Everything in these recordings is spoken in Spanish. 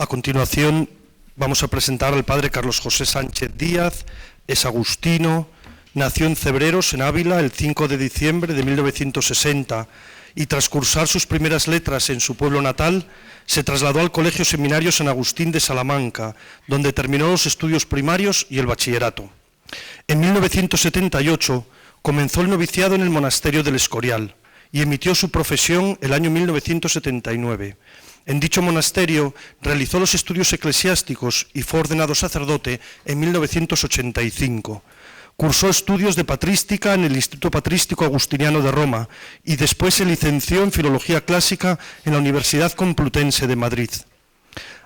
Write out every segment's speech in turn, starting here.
continuación vamos a presentar al padre Carlos José Sánchez Díaz. Es agustino, nació en Cebreros, en Ávila, el 5 de diciembre de 1960 y tras cursar sus primeras letras en su pueblo natal, se trasladó al Colegio Seminario San Agustín de Salamanca, donde terminó los estudios primarios y el bachillerato. En 1978 comenzó el noviciado en el monasterio del Escorial y emitió su profesión el año 1979. En dicho monasterio realizó los estudios eclesiásticos y fue ordenado sacerdote en 1985. Cursó estudios de patrística en el Instituto Patrístico Agustiniano de Roma y después se licenció en Filología Clásica en la Universidad Complutense de Madrid.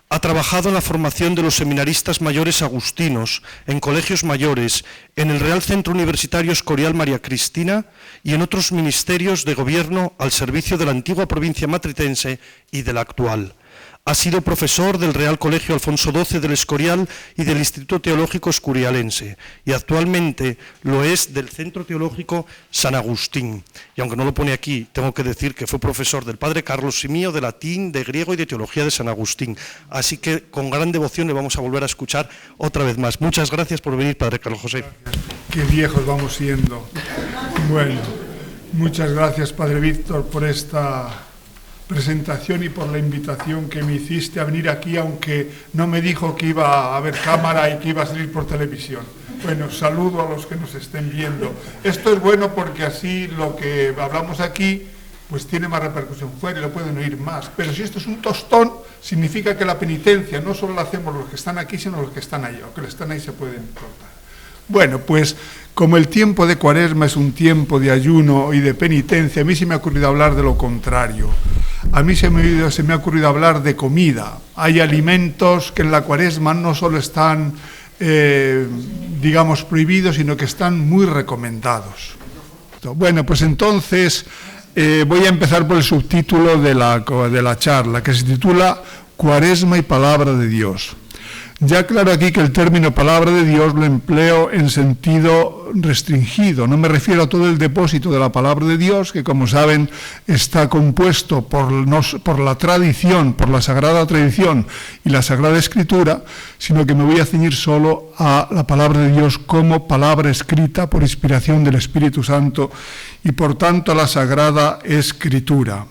Ha trabajado en la formación de los seminaristas mayores agustinos, en colegios mayores, en el Real Centro Universitario Escorial María Cristina y en otros ministerios de gobierno al servicio de la antigua provincia matritense y de la actual. Ha sido profesor del Real Colegio Alfonso XII del Escorial y del Instituto Teológico Escorialense y actualmente lo es del Centro Teológico San Agustín. Y aunque no lo pone aquí, tengo que decir que fue profesor del padre Carlos y mío de latín, de griego y de teología de San Agustín. Así que con gran devoción le vamos a volver a escuchar otra vez más. Muchas gracias por venir, padre Carlos José. Qué viejos vamos siendo. Bueno, muchas gracias, padre Víctor, por esta presentación y por la invitación que me hiciste a venir aquí, aunque no me dijo que iba a haber cámara y que iba a salir por televisión. Bueno, saludo a los que nos estén viendo. Esto es bueno porque así lo que hablamos aquí pues tiene más repercusión fuera y lo pueden oír más. Pero si esto es un tostón, significa que la penitencia no solo la hacemos los que están aquí, sino los que están ahí, o que están ahí se pueden cortar. Bueno, pues como el tiempo de Cuaresma es un tiempo de ayuno y de penitencia, a mí se me ha ocurrido hablar de lo contrario. A mí se me ha ocurrido hablar de comida. Hay alimentos que en la Cuaresma no solo están, digamos, prohibidos, sino que están muy recomendados. Bueno, pues entonces voy a empezar por el subtítulo de la charla, que se titula Cuaresma y Palabra de Dios. Ya aclaro aquí que el término palabra de Dios lo empleo en sentido restringido. No me refiero a todo el depósito de la palabra de Dios, que como saben está compuesto por la tradición, por la Sagrada Tradición y la Sagrada Escritura, sino que me voy a ceñir solo a la palabra de Dios como palabra escrita por inspiración del Espíritu Santo y por tanto a la Sagrada Escritura.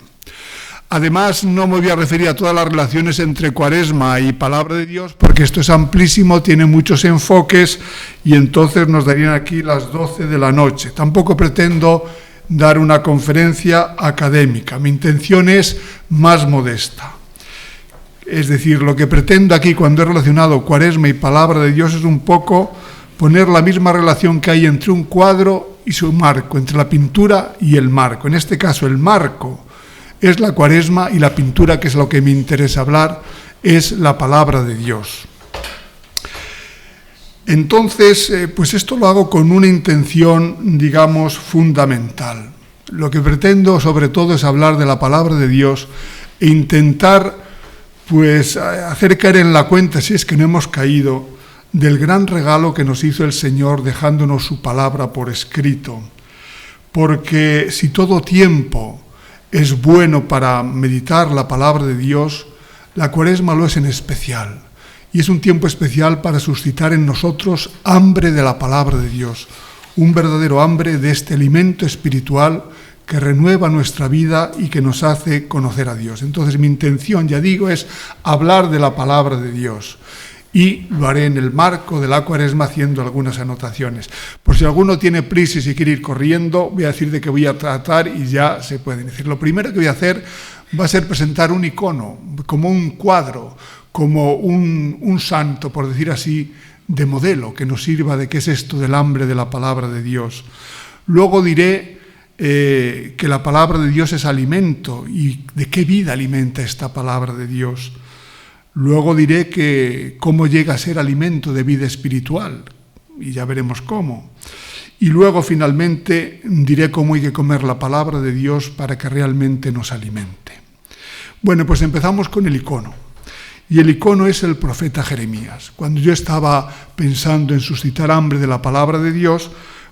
Además, no me voy a referir a todas las relaciones entre Cuaresma y Palabra de Dios, porque esto es amplísimo, tiene muchos enfoques y entonces nos darían aquí las 12 de la noche. Tampoco pretendo dar una conferencia académica, mi intención es más modesta. Es decir, lo que pretendo aquí cuando he relacionado Cuaresma y Palabra de Dios es un poco poner la misma relación que hay entre un cuadro y su marco, entre la pintura y el marco. En este caso, el marco es la Cuaresma y la pintura, que es lo que me interesa hablar, es la palabra de Dios. Entonces, pues esto lo hago con una intención, digamos, fundamental. Lo que pretendo, sobre todo, es hablar de la palabra de Dios e intentar, pues, hacer caer en la cuenta, si es que no hemos caído, del gran regalo que nos hizo el Señor dejándonos su palabra por escrito. Porque si todo tiempo es bueno para meditar la palabra de Dios, la Cuaresma lo es en especial. Y es un tiempo especial para suscitar en nosotros hambre de la palabra de Dios, un verdadero hambre de este alimento espiritual que renueva nuestra vida y que nos hace conocer a Dios. Entonces mi intención, ya digo, es hablar de la palabra de Dios. Y lo haré en el marco de la Cuaresma haciendo algunas anotaciones. Por si alguno tiene prisa y se quiere ir corriendo, voy a decir de qué voy a tratar y ya se pueden decir. Lo primero que voy a hacer va a ser presentar un icono, como un cuadro, como un santo, por decir así, de modelo, que nos sirva de qué es esto del hambre de la palabra de Dios. Luego diré que la palabra de Dios es alimento y de qué vida alimenta esta palabra de Dios. Luego diré que cómo llega a ser alimento de vida espiritual, y ya veremos cómo. Y luego, finalmente, diré cómo hay que comer la palabra de Dios para que realmente nos alimente. Bueno, pues empezamos con el icono. Y el icono es el profeta Jeremías. Cuando yo estaba pensando en suscitar hambre de la palabra de Dios,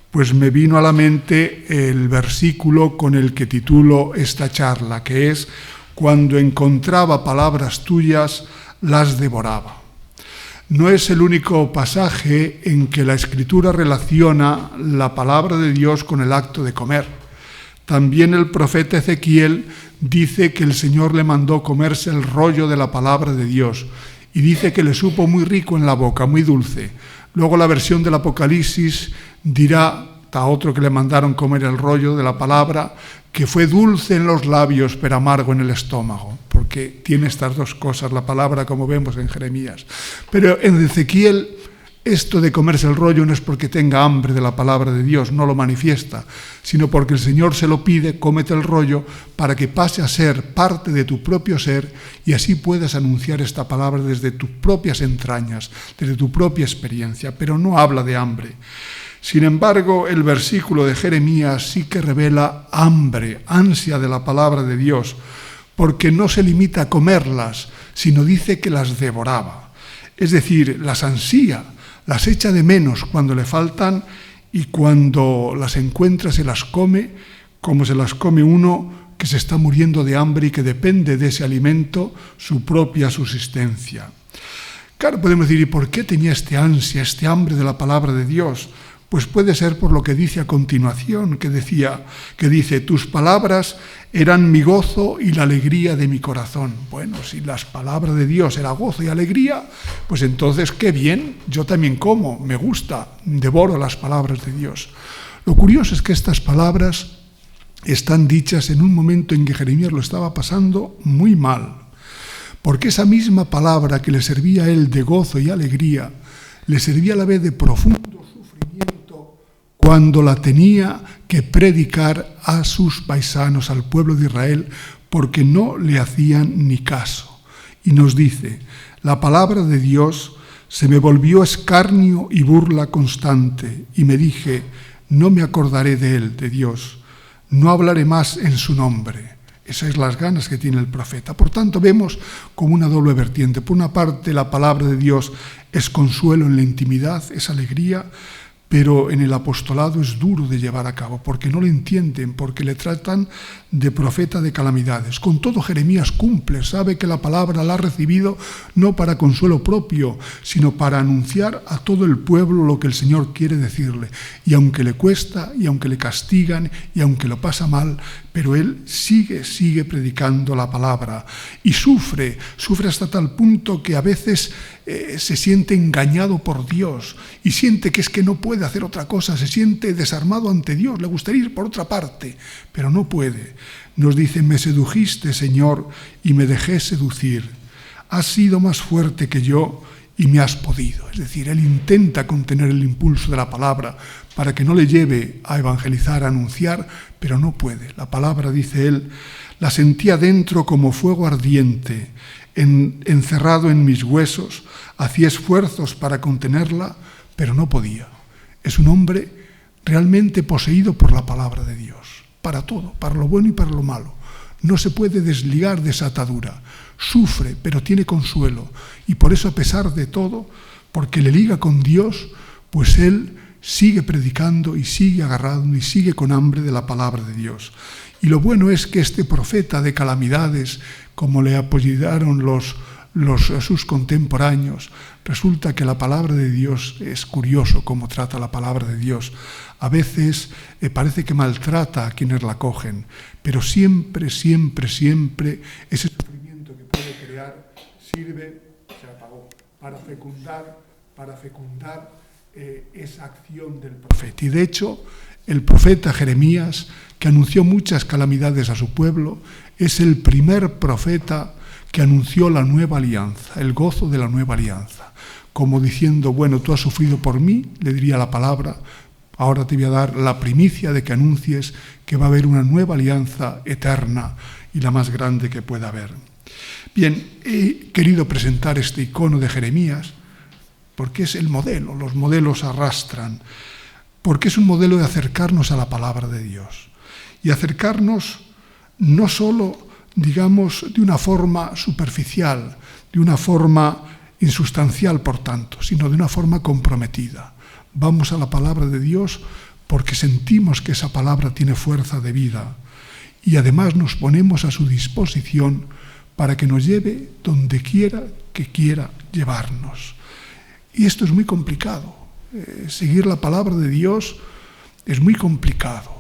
pues me vino a la mente el versículo con el que titulo esta charla, que es: cuando encontraba palabras tuyas, las devoraba. No es el único pasaje en que la Escritura relaciona la palabra de Dios con el acto de comer. También el profeta Ezequiel dice que el Señor le mandó comerse el rollo de la palabra de Dios y dice que le supo muy rico en la boca, muy dulce. Luego la versión del Apocalipsis dirá a otro que le mandaron comer el rollo de la palabra que fue dulce en los labios pero amargo en el estómago, porque tiene estas dos cosas la palabra, como vemos en Jeremías. Pero en Ezequiel esto de comerse el rollo no es porque tenga hambre de la palabra de Dios, no lo manifiesta, sino porque el Señor se lo pide: cómete el rollo para que pase a ser parte de tu propio ser y así puedas anunciar esta palabra desde tus propias entrañas, desde tu propia experiencia, pero no habla de hambre. Sin embargo, el versículo de Jeremías sí que revela hambre, ansia de la palabra de Dios, porque no se limita a comerlas, sino dice que las devoraba. Es decir, las ansía, las echa de menos cuando le faltan y cuando las encuentra se las come, como se las come uno que se está muriendo de hambre y que depende de ese alimento su propia subsistencia. Claro, podemos decir, ¿y por qué tenía este ansia, este hambre de la palabra de Dios? Pues puede ser por lo que dice a continuación, que dice, tus palabras eran mi gozo y la alegría de mi corazón. Bueno, si las palabras de Dios era gozo y alegría, pues entonces qué bien, yo también como, me gusta, devoro las palabras de Dios. Lo curioso es que estas palabras están dichas en un momento en que Jeremías lo estaba pasando muy mal, porque esa misma palabra que le servía a él de gozo y alegría, le servía a la vez de profundo cuando la tenía que predicar a sus paisanos, al pueblo de Israel, porque no le hacían ni caso. Y nos dice, la palabra de Dios se me volvió escarnio y burla constante, y me dije, no me acordaré de él, de Dios, no hablaré más en su nombre. Esas son las ganas que tiene el profeta. Por tanto, vemos como una doble vertiente. Por una parte, la palabra de Dios es consuelo en la intimidad, es alegría, pero en el apostolado es duro de llevar a cabo, porque no lo entienden, porque le tratan de profeta de calamidades. Con todo, Jeremías cumple, sabe que la palabra la ha recibido no para consuelo propio, sino para anunciar a todo el pueblo lo que el Señor quiere decirle. Y aunque le cuesta, y aunque le castigan, y aunque lo pasa mal, pero él sigue predicando la palabra y sufre hasta tal punto que a veces se siente engañado por Dios y siente que es que no puede hacer otra cosa, se siente desarmado ante Dios, le gustaría ir por otra parte, pero no puede. Nos dice, me sedujiste, Señor, y me dejé seducir. Has sido más fuerte que yo y me has podido. Es decir, él intenta contener el impulso de la palabra para que no le lleve a evangelizar, a anunciar, pero no puede. La palabra, dice él, la sentía dentro como fuego ardiente, encerrado en mis huesos, hacía esfuerzos para contenerla, pero no podía. Es un hombre realmente poseído por la palabra de Dios, para todo, para lo bueno y para lo malo. No se puede desligar de esa atadura. Sufre, pero tiene consuelo. Y por eso, a pesar de todo, porque le liga con Dios, pues él sigue predicando y sigue agarrando y sigue con hambre de la palabra de Dios. Y lo bueno es que este profeta de calamidades, como le apoyaron sus contemporáneos, resulta que la palabra de Dios es curioso cómo trata la palabra de Dios. A veces parece que maltrata a quienes la cogen, pero siempre ese sufrimiento que puede crear sirve, se apagó, para fecundar esa acción del profeta. Y de hecho, el profeta Jeremías, que anunció muchas calamidades a su pueblo, es el primer profeta que anunció la nueva alianza, el gozo de la nueva alianza. Como diciendo, bueno, tú has sufrido por mí, le diría la palabra, ahora te voy a dar la primicia de que anuncies que va a haber una nueva alianza eterna y la más grande que pueda haber. Bien, he querido presentar este icono de Jeremías porque es el modelo, los modelos arrastran, porque es un modelo de acercarnos a la palabra de Dios. Y acercarnos no solo, digamos, de una forma superficial, de una forma insustancial, por tanto, sino de una forma comprometida. Vamos a la palabra de Dios porque sentimos que esa palabra tiene fuerza de vida y además nos ponemos a su disposición para que nos lleve donde quiera que quiera llevarnos. Y esto es muy complicado. Seguir la palabra de Dios es muy complicado,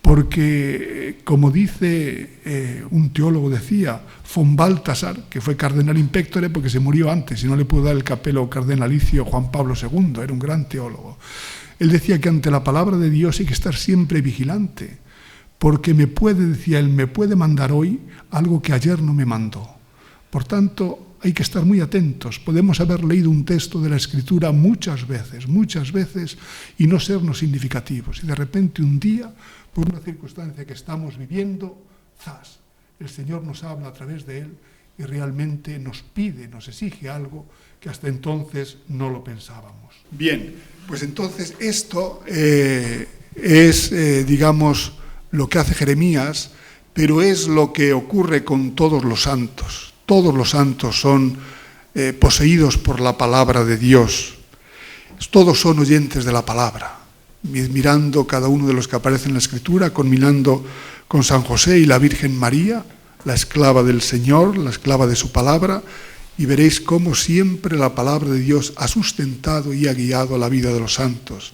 porque, como dice un teólogo, decía, von Balthasar, que fue cardenal in pectore porque se murió antes y no le pudo dar el capelo cardenalicio Juan Pablo II, era un gran teólogo. Él decía que ante la palabra de Dios hay que estar siempre vigilante, porque me puede mandar hoy algo que ayer no me mandó. Por tanto, hay que estar muy atentos. Podemos haber leído un texto de la Escritura muchas veces, y no sernos significativos. Y de repente un día, por una circunstancia que estamos viviendo, ¡zas!, el Señor nos habla a través de él y realmente nos pide, nos exige algo que hasta entonces no lo pensábamos. Bien, pues entonces esto es, digamos, lo que hace Jeremías, pero es lo que ocurre con todos los santos. Todos los santos son poseídos por la palabra de Dios. Todos son oyentes de la palabra. Mirando cada uno de los que aparecen en la Escritura, combinando con San José y la Virgen María, la esclava del Señor, la esclava de su palabra, y veréis cómo siempre la palabra de Dios ha sustentado y ha guiado la vida de los santos.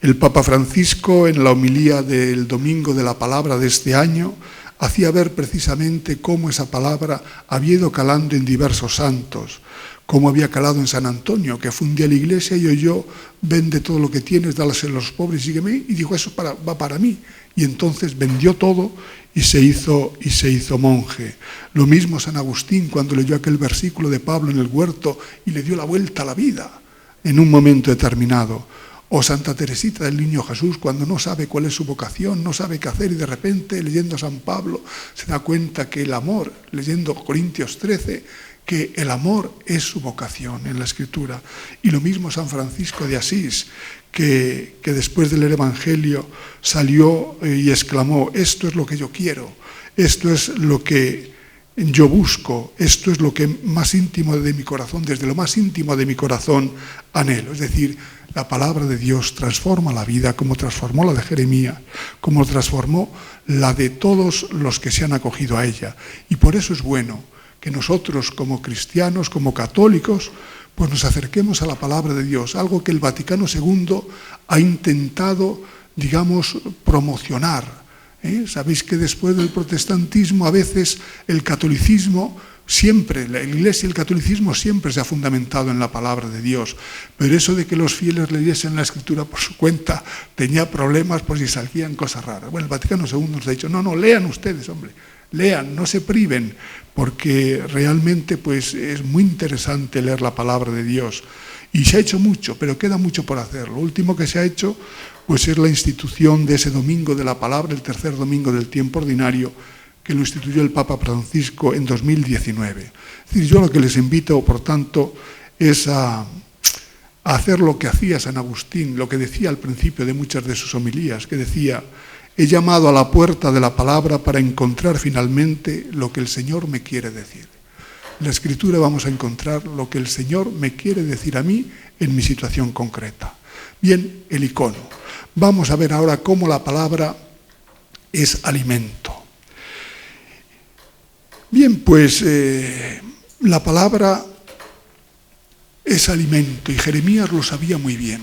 El Papa Francisco, en la homilía del Domingo de la Palabra de este año, hacía ver precisamente cómo esa palabra había ido calando en diversos santos, cómo había calado en San Antonio, que fue un día a la iglesia y oyó: vende todo lo que tienes, dálaselo a los pobres, sígueme, y dijo: eso va para mí. Y entonces vendió todo y se hizo monje. Lo mismo San Agustín, cuando leyó aquel versículo de Pablo en el huerto y le dio la vuelta a la vida en un momento determinado. O Santa Teresita del Niño Jesús, cuando no sabe cuál es su vocación, no sabe qué hacer, y de repente, leyendo a San Pablo, se da cuenta que el amor, leyendo Corintios 13, que el amor es su vocación en la Escritura. Y lo mismo San Francisco de Asís, que después de leer el Evangelio salió y exclamó: esto es lo que yo quiero, esto es lo que yo busco, esto es lo que más íntimo de mi corazón, desde lo más íntimo de mi corazón anhelo. Es decir, la palabra de Dios transforma la vida, como transformó la de Jeremías, como transformó la de todos los que se han acogido a ella. Y por eso es bueno que nosotros, como cristianos, como católicos, pues nos acerquemos a la palabra de Dios, algo que el Vaticano II ha intentado, digamos, promocionar. Sabéis que después del protestantismo, a veces el catolicismo siempre, la Iglesia y el catolicismo siempre se ha fundamentado en la palabra de Dios, pero eso de que los fieles leyesen la Escritura por su cuenta tenía problemas por si salían cosas raras. Bueno, el Vaticano II nos ha dicho: no, lean ustedes, hombre, lean, no se priven, porque realmente pues es muy interesante leer la palabra de Dios. Y se ha hecho mucho, pero queda mucho por hacer. Lo último que se ha hecho pues es la institución de ese Domingo de la Palabra, el tercer domingo del tiempo ordinario, que lo instituyó el Papa Francisco en 2019. Es decir, yo lo que les invito, por tanto, es a hacer lo que hacía San Agustín, lo que decía al principio de muchas de sus homilías, que decía: he llamado a la puerta de la palabra para encontrar finalmente lo que el Señor me quiere decir. En la Escritura vamos a encontrar lo que el Señor me quiere decir a mí en mi situación concreta. Bien, el icono. Vamos a ver ahora cómo la palabra es alimento. Bien, pues la palabra es alimento y Jeremías lo sabía muy bien.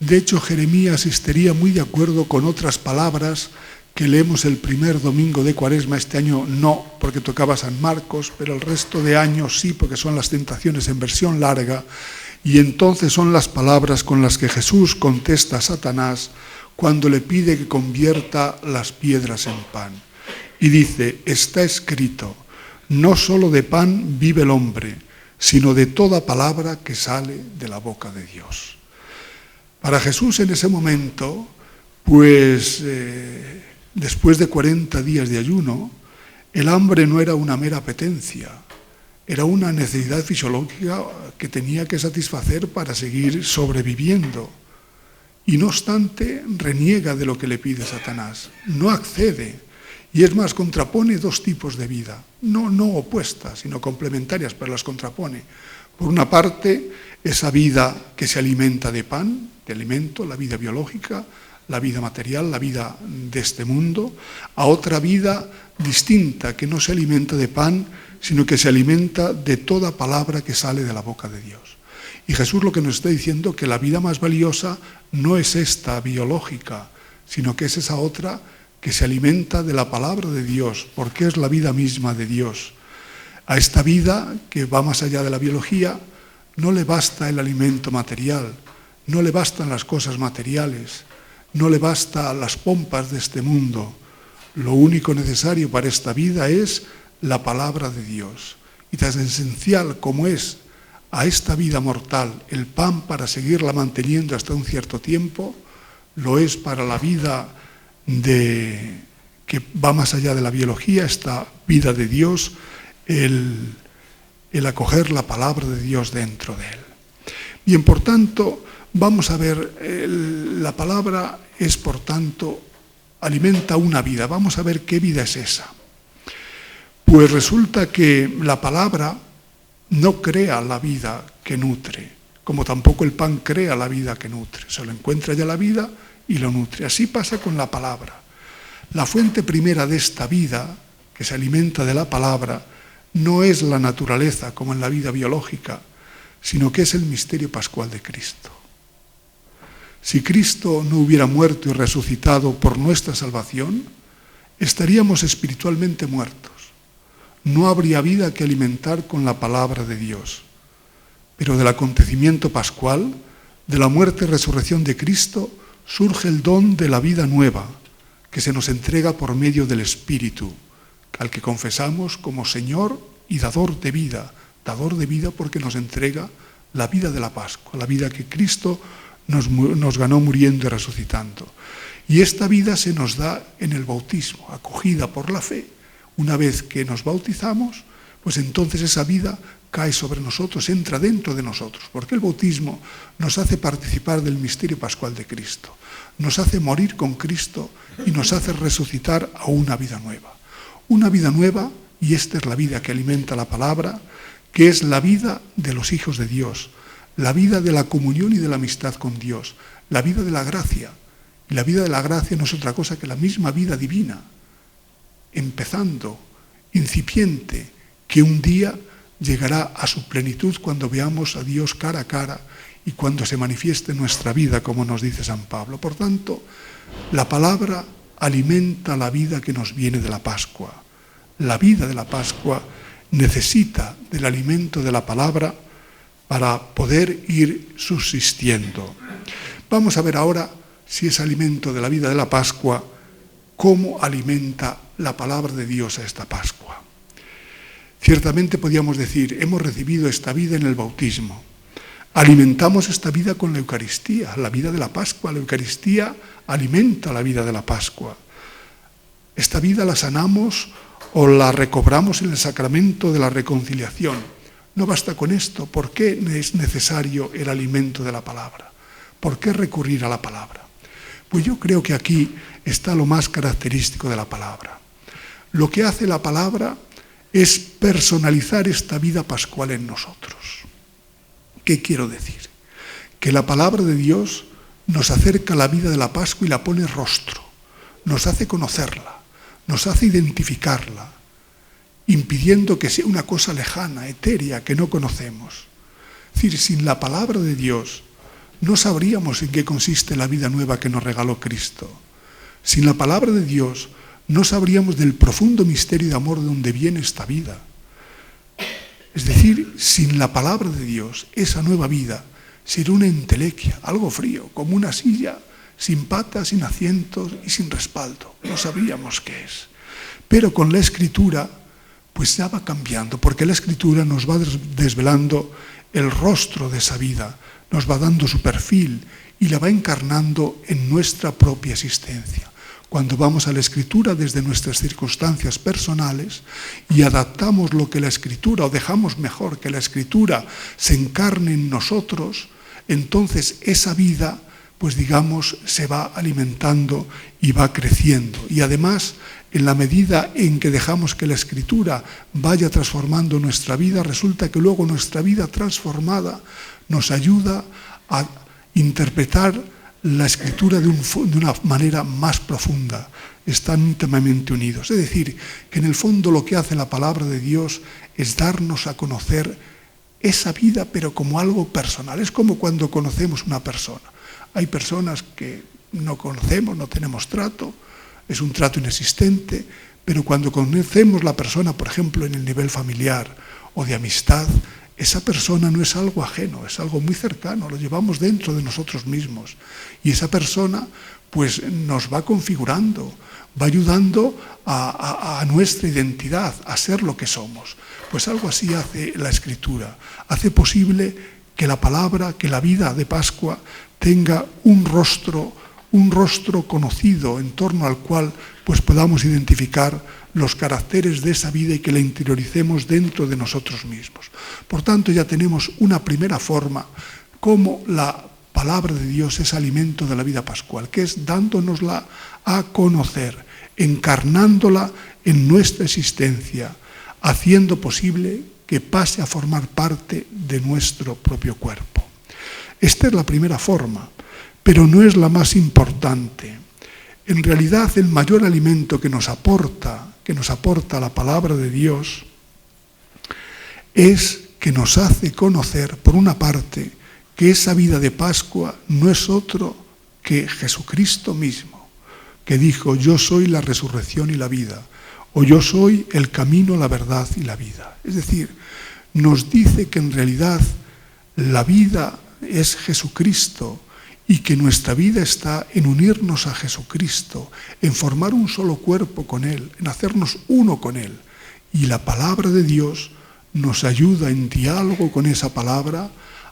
De hecho, Jeremías estaría muy de acuerdo con otras palabras que leemos el primer domingo de Cuaresma. Este año no, porque tocaba San Marcos, pero el resto de años sí, porque son las tentaciones en versión larga. Y entonces son las palabras con las que Jesús contesta a Satanás cuando le pide que convierta las piedras en pan. Y dice: está escrito, no solo de pan vive el hombre, sino de toda palabra que sale de la boca de Dios. Para Jesús en ese momento, pues después de 40 días de ayuno, el hambre no era una mera apetencia, era una necesidad fisiológica que tenía que satisfacer para seguir sobreviviendo. Y no obstante, reniega de lo que le pide Satanás, no accede. Y es más, contrapone dos tipos de vida, no opuestas, sino complementarias, pero las contrapone. Por una parte, esa vida que se alimenta de pan, de alimento, la vida biológica, la vida material, la vida de este mundo, a otra vida distinta, que no se alimenta de pan, sino que se alimenta de toda palabra que sale de la boca de Dios. Y Jesús lo que nos está diciendo que la vida más valiosa no es esta biológica, sino que es esa otra que se alimenta de la palabra de Dios, porque es la vida misma de Dios. A esta vida que va más allá de la biología no le basta el alimento material, no le bastan las cosas materiales, no le basta las pompas de este mundo. Lo único necesario para esta vida es la palabra de Dios. Y tan esencial como es a esta vida mortal el pan para seguirla manteniendo hasta un cierto tiempo, lo es para la vida que va más allá de la biología, esta vida de Dios, el acoger la palabra de Dios dentro de él. Bien, por tanto, vamos a ver, la palabra es, por tanto, alimenta una vida. Vamos a ver qué vida es esa. Pues resulta que la palabra no crea la vida que nutre, como tampoco el pan crea la vida que nutre. Se lo encuentra ya la vida y lo nutre. Así pasa con la palabra. La fuente primera de esta vida, que se alimenta de la palabra, no es la naturaleza como en la vida biológica, sino que es el misterio pascual de Cristo. Si Cristo no hubiera muerto y resucitado por nuestra salvación, estaríamos espiritualmente muertos. No habría vida que alimentar con la palabra de Dios. Pero del acontecimiento pascual, de la muerte y resurrección de Cristo, surge el don de la vida nueva, que se nos entrega por medio del Espíritu, al que confesamos como Señor y dador de vida porque nos entrega la vida de la Pascua, la vida que Cristo nos ganó muriendo y resucitando. Y esta vida se nos da en el bautismo, acogida por la fe. Una vez que nos bautizamos, pues entonces esa vida cae sobre nosotros, entra dentro de nosotros, porque el bautismo nos hace participar del misterio pascual de Cristo, nos hace morir con Cristo y nos hace resucitar a una vida nueva. Una vida nueva, y esta es la vida que alimenta la palabra, que es la vida de los hijos de Dios, la vida de la comunión y de la amistad con Dios, la vida de la gracia. Y la vida de la gracia no es otra cosa que la misma vida divina, empezando, incipiente, que un día llegará a su plenitud cuando veamos a Dios cara a cara y cuando se manifieste en nuestra vida, como nos dice San Pablo. Por tanto, la palabra alimenta la vida que nos viene de la Pascua. La vida de la Pascua necesita del alimento de la palabra para poder ir subsistiendo. Vamos a ver ahora si ese alimento de la vida de la Pascua, cómo alimenta la palabra de Dios a esta Pascua. Ciertamente podríamos decir, hemos recibido esta vida en el bautismo. Alimentamos esta vida con la Eucaristía, la vida de la Pascua. La Eucaristía alimenta la vida de la Pascua. Esta vida la sanamos o la recobramos en el sacramento de la reconciliación. No basta con esto. ¿Por qué es necesario el alimento de la palabra? ¿Por qué recurrir a la palabra? Pues yo creo que aquí está lo más característico de la palabra. Lo que hace la palabra es personalizar esta vida pascual en nosotros. ¿Qué quiero decir? Que la palabra de Dios nos acerca a la vida de la Pascua y la pone rostro, nos hace conocerla, nos hace identificarla, impidiendo que sea una cosa lejana, etérea, que no conocemos. Es decir, sin la palabra de Dios no sabríamos en qué consiste la vida nueva que nos regaló Cristo. Sin la palabra de Dios no sabríamos del profundo misterio de amor de donde viene esta vida. Es decir, sin la palabra de Dios, esa nueva vida sería una entelequia, algo frío, como una silla, sin patas, sin asientos y sin respaldo. No sabríamos qué es. Pero con la Escritura, pues ya va cambiando, porque la Escritura nos va desvelando el rostro de esa vida, nos va dando su perfil y la va encarnando en nuestra propia existencia. Cuando vamos a la Escritura desde nuestras circunstancias personales y adaptamos lo que la Escritura, o dejamos mejor que la Escritura se encarne en nosotros, entonces esa vida, pues digamos, se va alimentando y va creciendo. Y además, en la medida en que dejamos que la Escritura vaya transformando nuestra vida, resulta que luego nuestra vida transformada nos ayuda a interpretar la Escritura de una manera más profunda. Están íntimamente unidos. Es decir, que en el fondo lo que hace la palabra de Dios es darnos a conocer esa vida, pero como algo personal. Es como cuando conocemos una persona. Hay personas que no conocemos, no tenemos trato, es un trato inexistente, pero cuando conocemos la persona, por ejemplo, en el nivel familiar o de amistad, esa persona no es algo ajeno, es algo muy cercano, lo llevamos dentro de nosotros mismos. Y esa persona pues nos va configurando, va ayudando a nuestra identidad, a ser lo que somos. Pues algo así hace la Escritura, hace posible que la palabra, que la vida de Pascua tenga un rostro conocido en torno al cual pues podamos identificar los caracteres de esa vida y que la interioricemos dentro de nosotros mismos. Por tanto, ya tenemos una primera forma como la palabra de Dios es alimento de la vida pascual, que es dándonosla a conocer, encarnándola en nuestra existencia, haciendo posible que pase a formar parte de nuestro propio cuerpo. Esta es la primera forma, pero no es la más importante. En realidad, el mayor alimento que nos aporta la palabra de Dios es que nos hace conocer, por una parte, que esa vida de Pascua no es otro que Jesucristo mismo, que dijo: yo soy la resurrección y la vida, o yo soy el camino, la verdad y la vida. Es decir, nos dice que en realidad la vida es Jesucristo y que nuestra vida está en unirnos a Jesucristo, en formar un solo cuerpo con Él, en hacernos uno con Él. Y la palabra de Dios nos ayuda en diálogo con esa palabra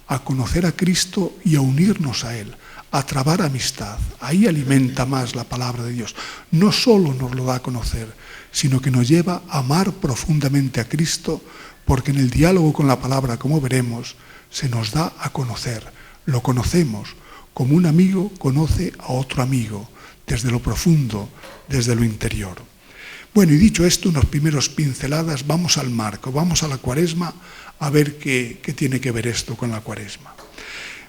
a conocer a Cristo y a unirnos a Él, a trabar amistad. Ahí alimenta más la palabra de Dios. No solo nos lo da a conocer, sino que nos lleva a amar profundamente a Cristo, porque en el diálogo con la palabra, como veremos, se nos da a conocer. Lo conocemos como un amigo conoce a otro amigo, desde lo profundo, desde lo interior. Bueno, y dicho esto, unas primeras pinceladas, vamos al marco, vamos a la Cuaresma, a ver qué tiene que ver esto con la Cuaresma.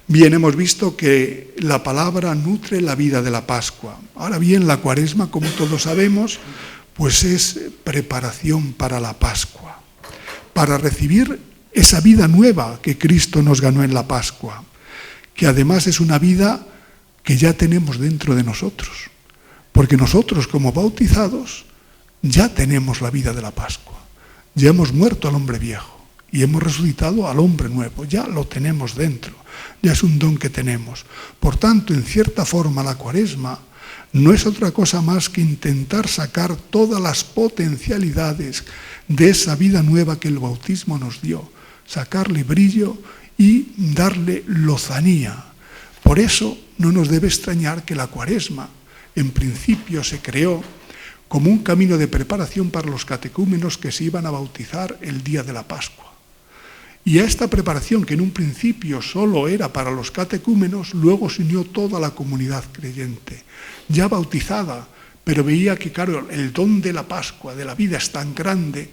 Bien, hemos visto que la palabra nutre la vida de la Pascua. Ahora bien, la Cuaresma, como todos sabemos, pues es preparación para la Pascua, para recibir esa vida nueva que Cristo nos ganó en la Pascua, que además es una vida que ya tenemos dentro de nosotros, porque nosotros como bautizados ya tenemos la vida de la Pascua, ya hemos muerto al hombre viejo y hemos resucitado al hombre nuevo, ya lo tenemos dentro, ya es un don que tenemos. Por tanto, en cierta forma, la Cuaresma no es otra cosa más que intentar sacar todas las potencialidades de esa vida nueva que el bautismo nos dio, sacarle brillo y darle lozanía. Por eso no nos debe extrañar que la Cuaresma, en principio, se creó como un camino de preparación para los catecúmenos que se iban a bautizar el día de la Pascua. Y a esta preparación, que en un principio solo era para los catecúmenos, luego se unió toda la comunidad creyente, ya bautizada, pero veía que, claro, el don de la Pascua, de la vida, es tan grande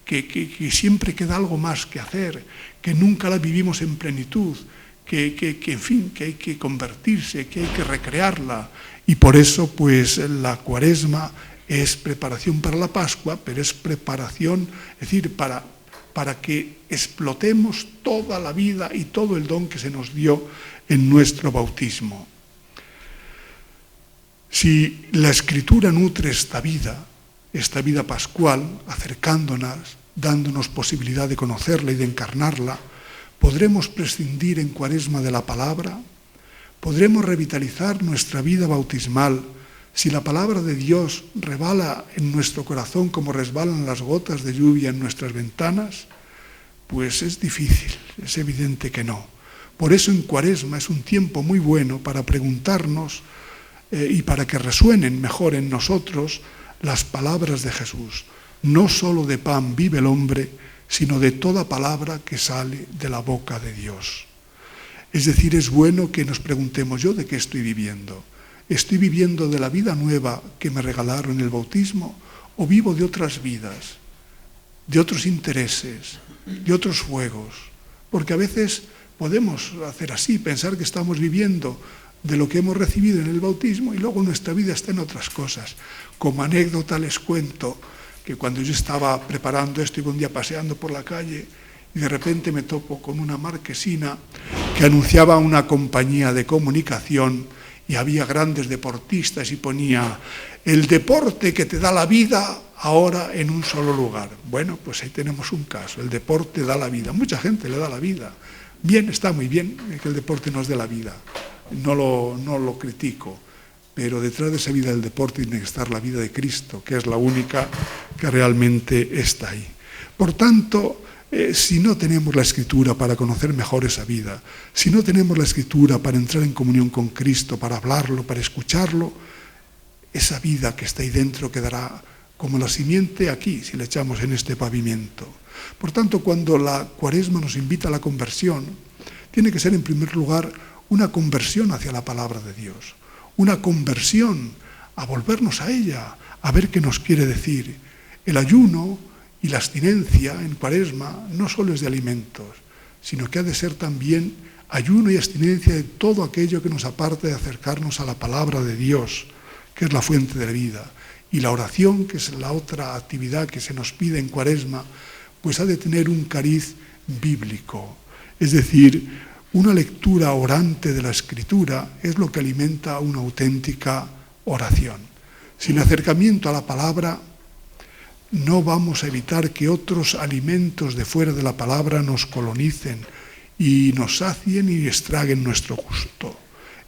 que siempre queda algo más que hacer, que nunca la vivimos en plenitud, en fin, que hay que convertirse, que hay que recrearla. Y por eso, pues, la Cuaresma es preparación para la Pascua, pero es preparación, es decir, para que explotemos toda la vida y todo el don que se nos dio en nuestro bautismo. Si la Escritura nutre esta vida pascual, acercándonos, dándonos posibilidad de conocerla y de encarnarla, podremos prescindir en Cuaresma de la palabra, podremos revitalizar nuestra vida bautismal. Si la palabra de Dios rebala en nuestro corazón como resbalan las gotas de lluvia en nuestras ventanas, pues es difícil, es evidente que no. Por eso en Cuaresma es un tiempo muy bueno para preguntarnos y para que resuenen mejor en nosotros las palabras de Jesús. No solo de pan vive el hombre, sino de toda palabra que sale de la boca de Dios. Es decir, es bueno que nos preguntemos: ¿yo de qué estoy viviendo? ¿Estoy viviendo de la vida nueva que me regalaron en el bautismo o vivo de otras vidas, de otros intereses, de otros fuegos? Porque a veces podemos hacer así, pensar que estamos viviendo de lo que hemos recibido en el bautismo y luego nuestra vida está en otras cosas. Como anécdota les cuento que cuando yo estaba preparando esto, iba un día paseando por la calle y de repente me topo con una marquesina que anunciaba una compañía de comunicación y había grandes deportistas y ponía el deporte que te da la vida ahora en un solo lugar. Bueno, pues ahí tenemos un caso, el deporte da la vida. Mucha gente le da la vida. Bien, está muy bien que el deporte nos dé la vida. No lo critico, pero detrás de esa vida del deporte tiene que estar la vida de Cristo, que es la única que realmente está ahí. Por tanto, si no tenemos la Escritura para conocer mejor esa vida, si no tenemos la Escritura para entrar en comunión con Cristo, para hablarlo, para escucharlo, esa vida que está ahí dentro quedará como la simiente aquí, si le echamos en este pavimento. Por tanto, cuando la Cuaresma nos invita a la conversión, tiene que ser en primer lugar una conversión hacia la palabra de Dios, una conversión a volvernos a ella, a ver qué nos quiere decir. El ayuno y la abstinencia en Cuaresma no solo es de alimentos, sino que ha de ser también ayuno y abstinencia de todo aquello que nos aparte de acercarnos a la palabra de Dios, que es la fuente de la vida. Y la oración, que es la otra actividad que se nos pide en Cuaresma, pues ha de tener un cariz bíblico, es decir, una lectura orante de la Escritura es lo que alimenta una auténtica oración. Sin acercamiento a la palabra, no vamos a evitar que otros alimentos de fuera de la palabra nos colonicen y nos sacien y estraguen nuestro gusto.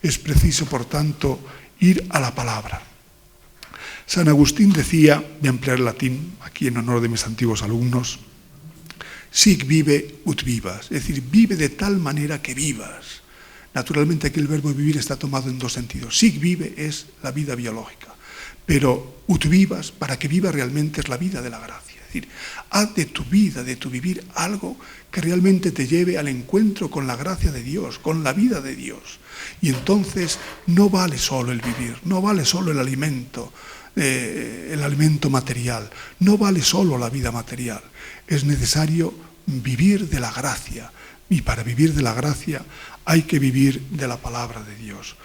Es preciso, por tanto, ir a la palabra. San Agustín decía, voy a emplear el latín aquí en honor de mis antiguos alumnos, sic vive ut vivas, es decir, vive de tal manera que vivas. Naturalmente aquí el verbo vivir está tomado en dos sentidos. Sic vive es la vida biológica, pero ut vivas, para que viva realmente, es la vida de la gracia. Es decir, haz de tu vida, de tu vivir, algo que realmente te lleve al encuentro con la gracia de Dios, con la vida de Dios. Y entonces no vale solo el vivir, no vale solo el alimento material, no vale solo la vida material. Es necesario vivir de la gracia, y para vivir de la gracia hay que vivir de la palabra de Dios.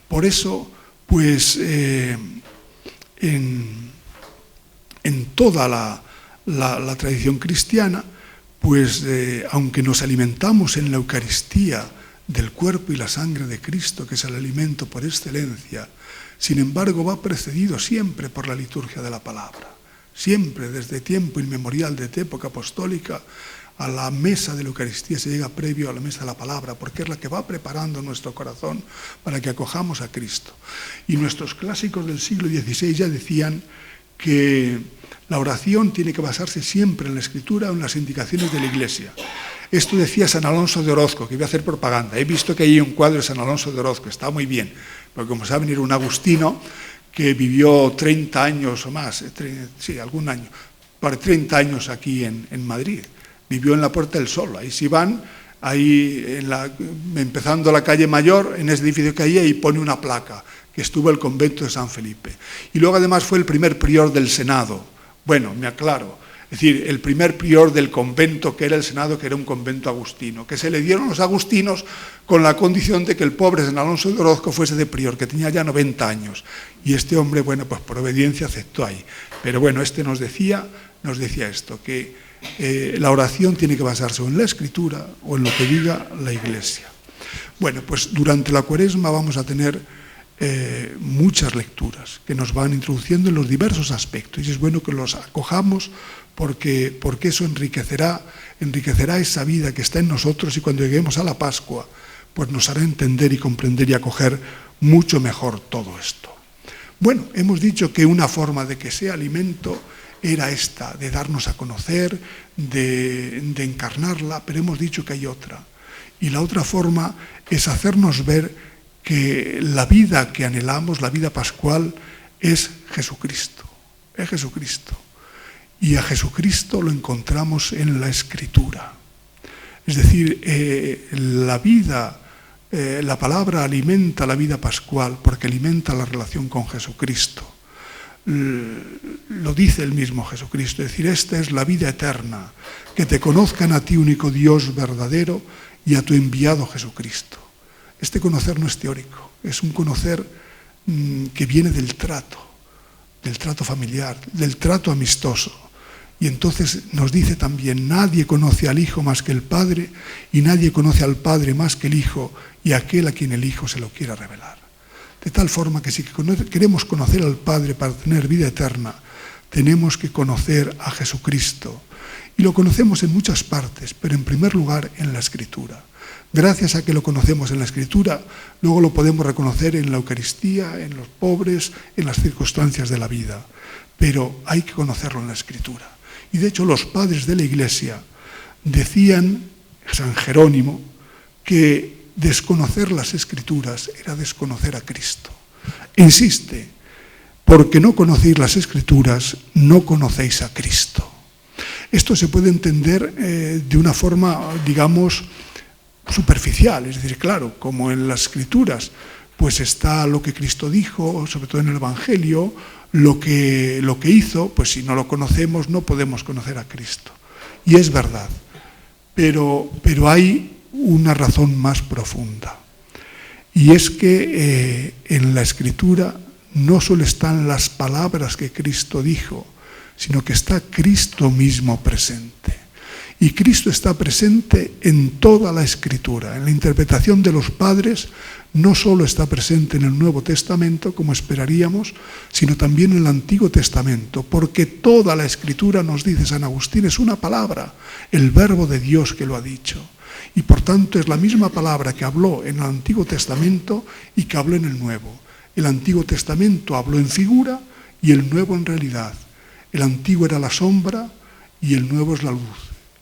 Por eso, pues, en toda la tradición cristiana, pues, aunque nos alimentamos en la Eucaristía del cuerpo y la sangre de Cristo, que es el alimento por excelencia, sin embargo va precedido siempre por la liturgia de la palabra. Siempre, desde tiempo inmemorial, desde época apostólica, a la mesa de la Eucaristía se llega previo a la mesa de la palabra, porque es la que va preparando nuestro corazón para que acojamos a Cristo. Y nuestros clásicos del siglo XVI ya decían que la oración tiene que basarse siempre en la Escritura o en las indicaciones de la Iglesia. Esto decía San Alonso de Orozco, que iba a hacer propaganda. He visto que hay un cuadro de San Alonso de Orozco, está muy bien, porque como saben era un agustino que vivió 30 años o más, algún año, por 30 años aquí en Madrid. Vivió en la Puerta del Sol, ahí si van, ahí empezando la calle Mayor, en ese edificio que hay, ahí pone una placa, que estuvo el convento de San Felipe. Y luego además fue el primer prior del Senado. Bueno, me aclaro, es decir, el primer prior del convento que era el Senado, que era un convento agustino, que se le dieron los agustinos con la condición de que el pobre San Alonso de Orozco fuese de prior, que tenía ya 90 años. Y este hombre, bueno, pues por obediencia aceptó ahí. Pero bueno, nos decía esto, que la oración tiene que basarse o en la Escritura o en lo que diga la Iglesia. Bueno, pues durante la Cuaresma vamos a tener muchas lecturas que nos van introduciendo en los diversos aspectos y es bueno que los acojamos porque eso enriquecerá esa vida que está en nosotros y cuando lleguemos a la Pascua pues nos hará entender y comprender y acoger mucho mejor todo esto. Bueno, hemos dicho que una forma de que sea alimento era esta, de darnos a conocer, de encarnarla, pero hemos dicho que hay otra. Y la otra forma es hacernos ver que la vida que anhelamos, la vida pascual, es Jesucristo. Es Jesucristo. Y a Jesucristo lo encontramos en la Escritura. Es decir, la palabra alimenta la vida pascual porque alimenta la relación con Jesucristo. Lo dice el mismo Jesucristo, es decir, esta es la vida eterna, que te conozcan a ti, único Dios verdadero, y a tu enviado Jesucristo. Este conocer no es teórico, es un conocer que viene del trato familiar, del trato amistoso. Y entonces nos dice también, nadie conoce al Hijo más que el Padre, y nadie conoce al Padre más que el Hijo, y aquel a quien el Hijo se lo quiera revelar. De tal forma que si queremos conocer al Padre para tener vida eterna, tenemos que conocer a Jesucristo. Y lo conocemos en muchas partes, pero en primer lugar en la Escritura. Gracias a que lo conocemos en la Escritura, luego lo podemos reconocer en la Eucaristía, en los pobres, en las circunstancias de la vida. Pero hay que conocerlo en la Escritura. Y de hecho los padres de la Iglesia decían, San Jerónimo, que desconocer las Escrituras era desconocer a Cristo. Insiste, porque no conocéis las Escrituras, no conocéis a Cristo. Esto se puede entender de una forma, digamos, superficial, es decir, claro, como en las Escrituras, pues está lo que Cristo dijo, sobre todo en el Evangelio, lo que hizo, pues si no lo conocemos no podemos conocer a Cristo. Y es verdad, pero hay una razón más profunda. Y es que en la Escritura no solo están las palabras que Cristo dijo, sino que está Cristo mismo presente. Y Cristo está presente en toda la Escritura. En la interpretación de los padres no solo está presente en el Nuevo Testamento, como esperaríamos, sino también en el Antiguo Testamento, porque toda la Escritura, nos dice San Agustín, es una palabra, el Verbo de Dios que lo ha dicho. Y por tanto es la misma palabra que habló en el Antiguo Testamento y que habló en el Nuevo. El Antiguo Testamento habló en figura y el Nuevo en realidad. El Antiguo era la sombra y el Nuevo es la luz.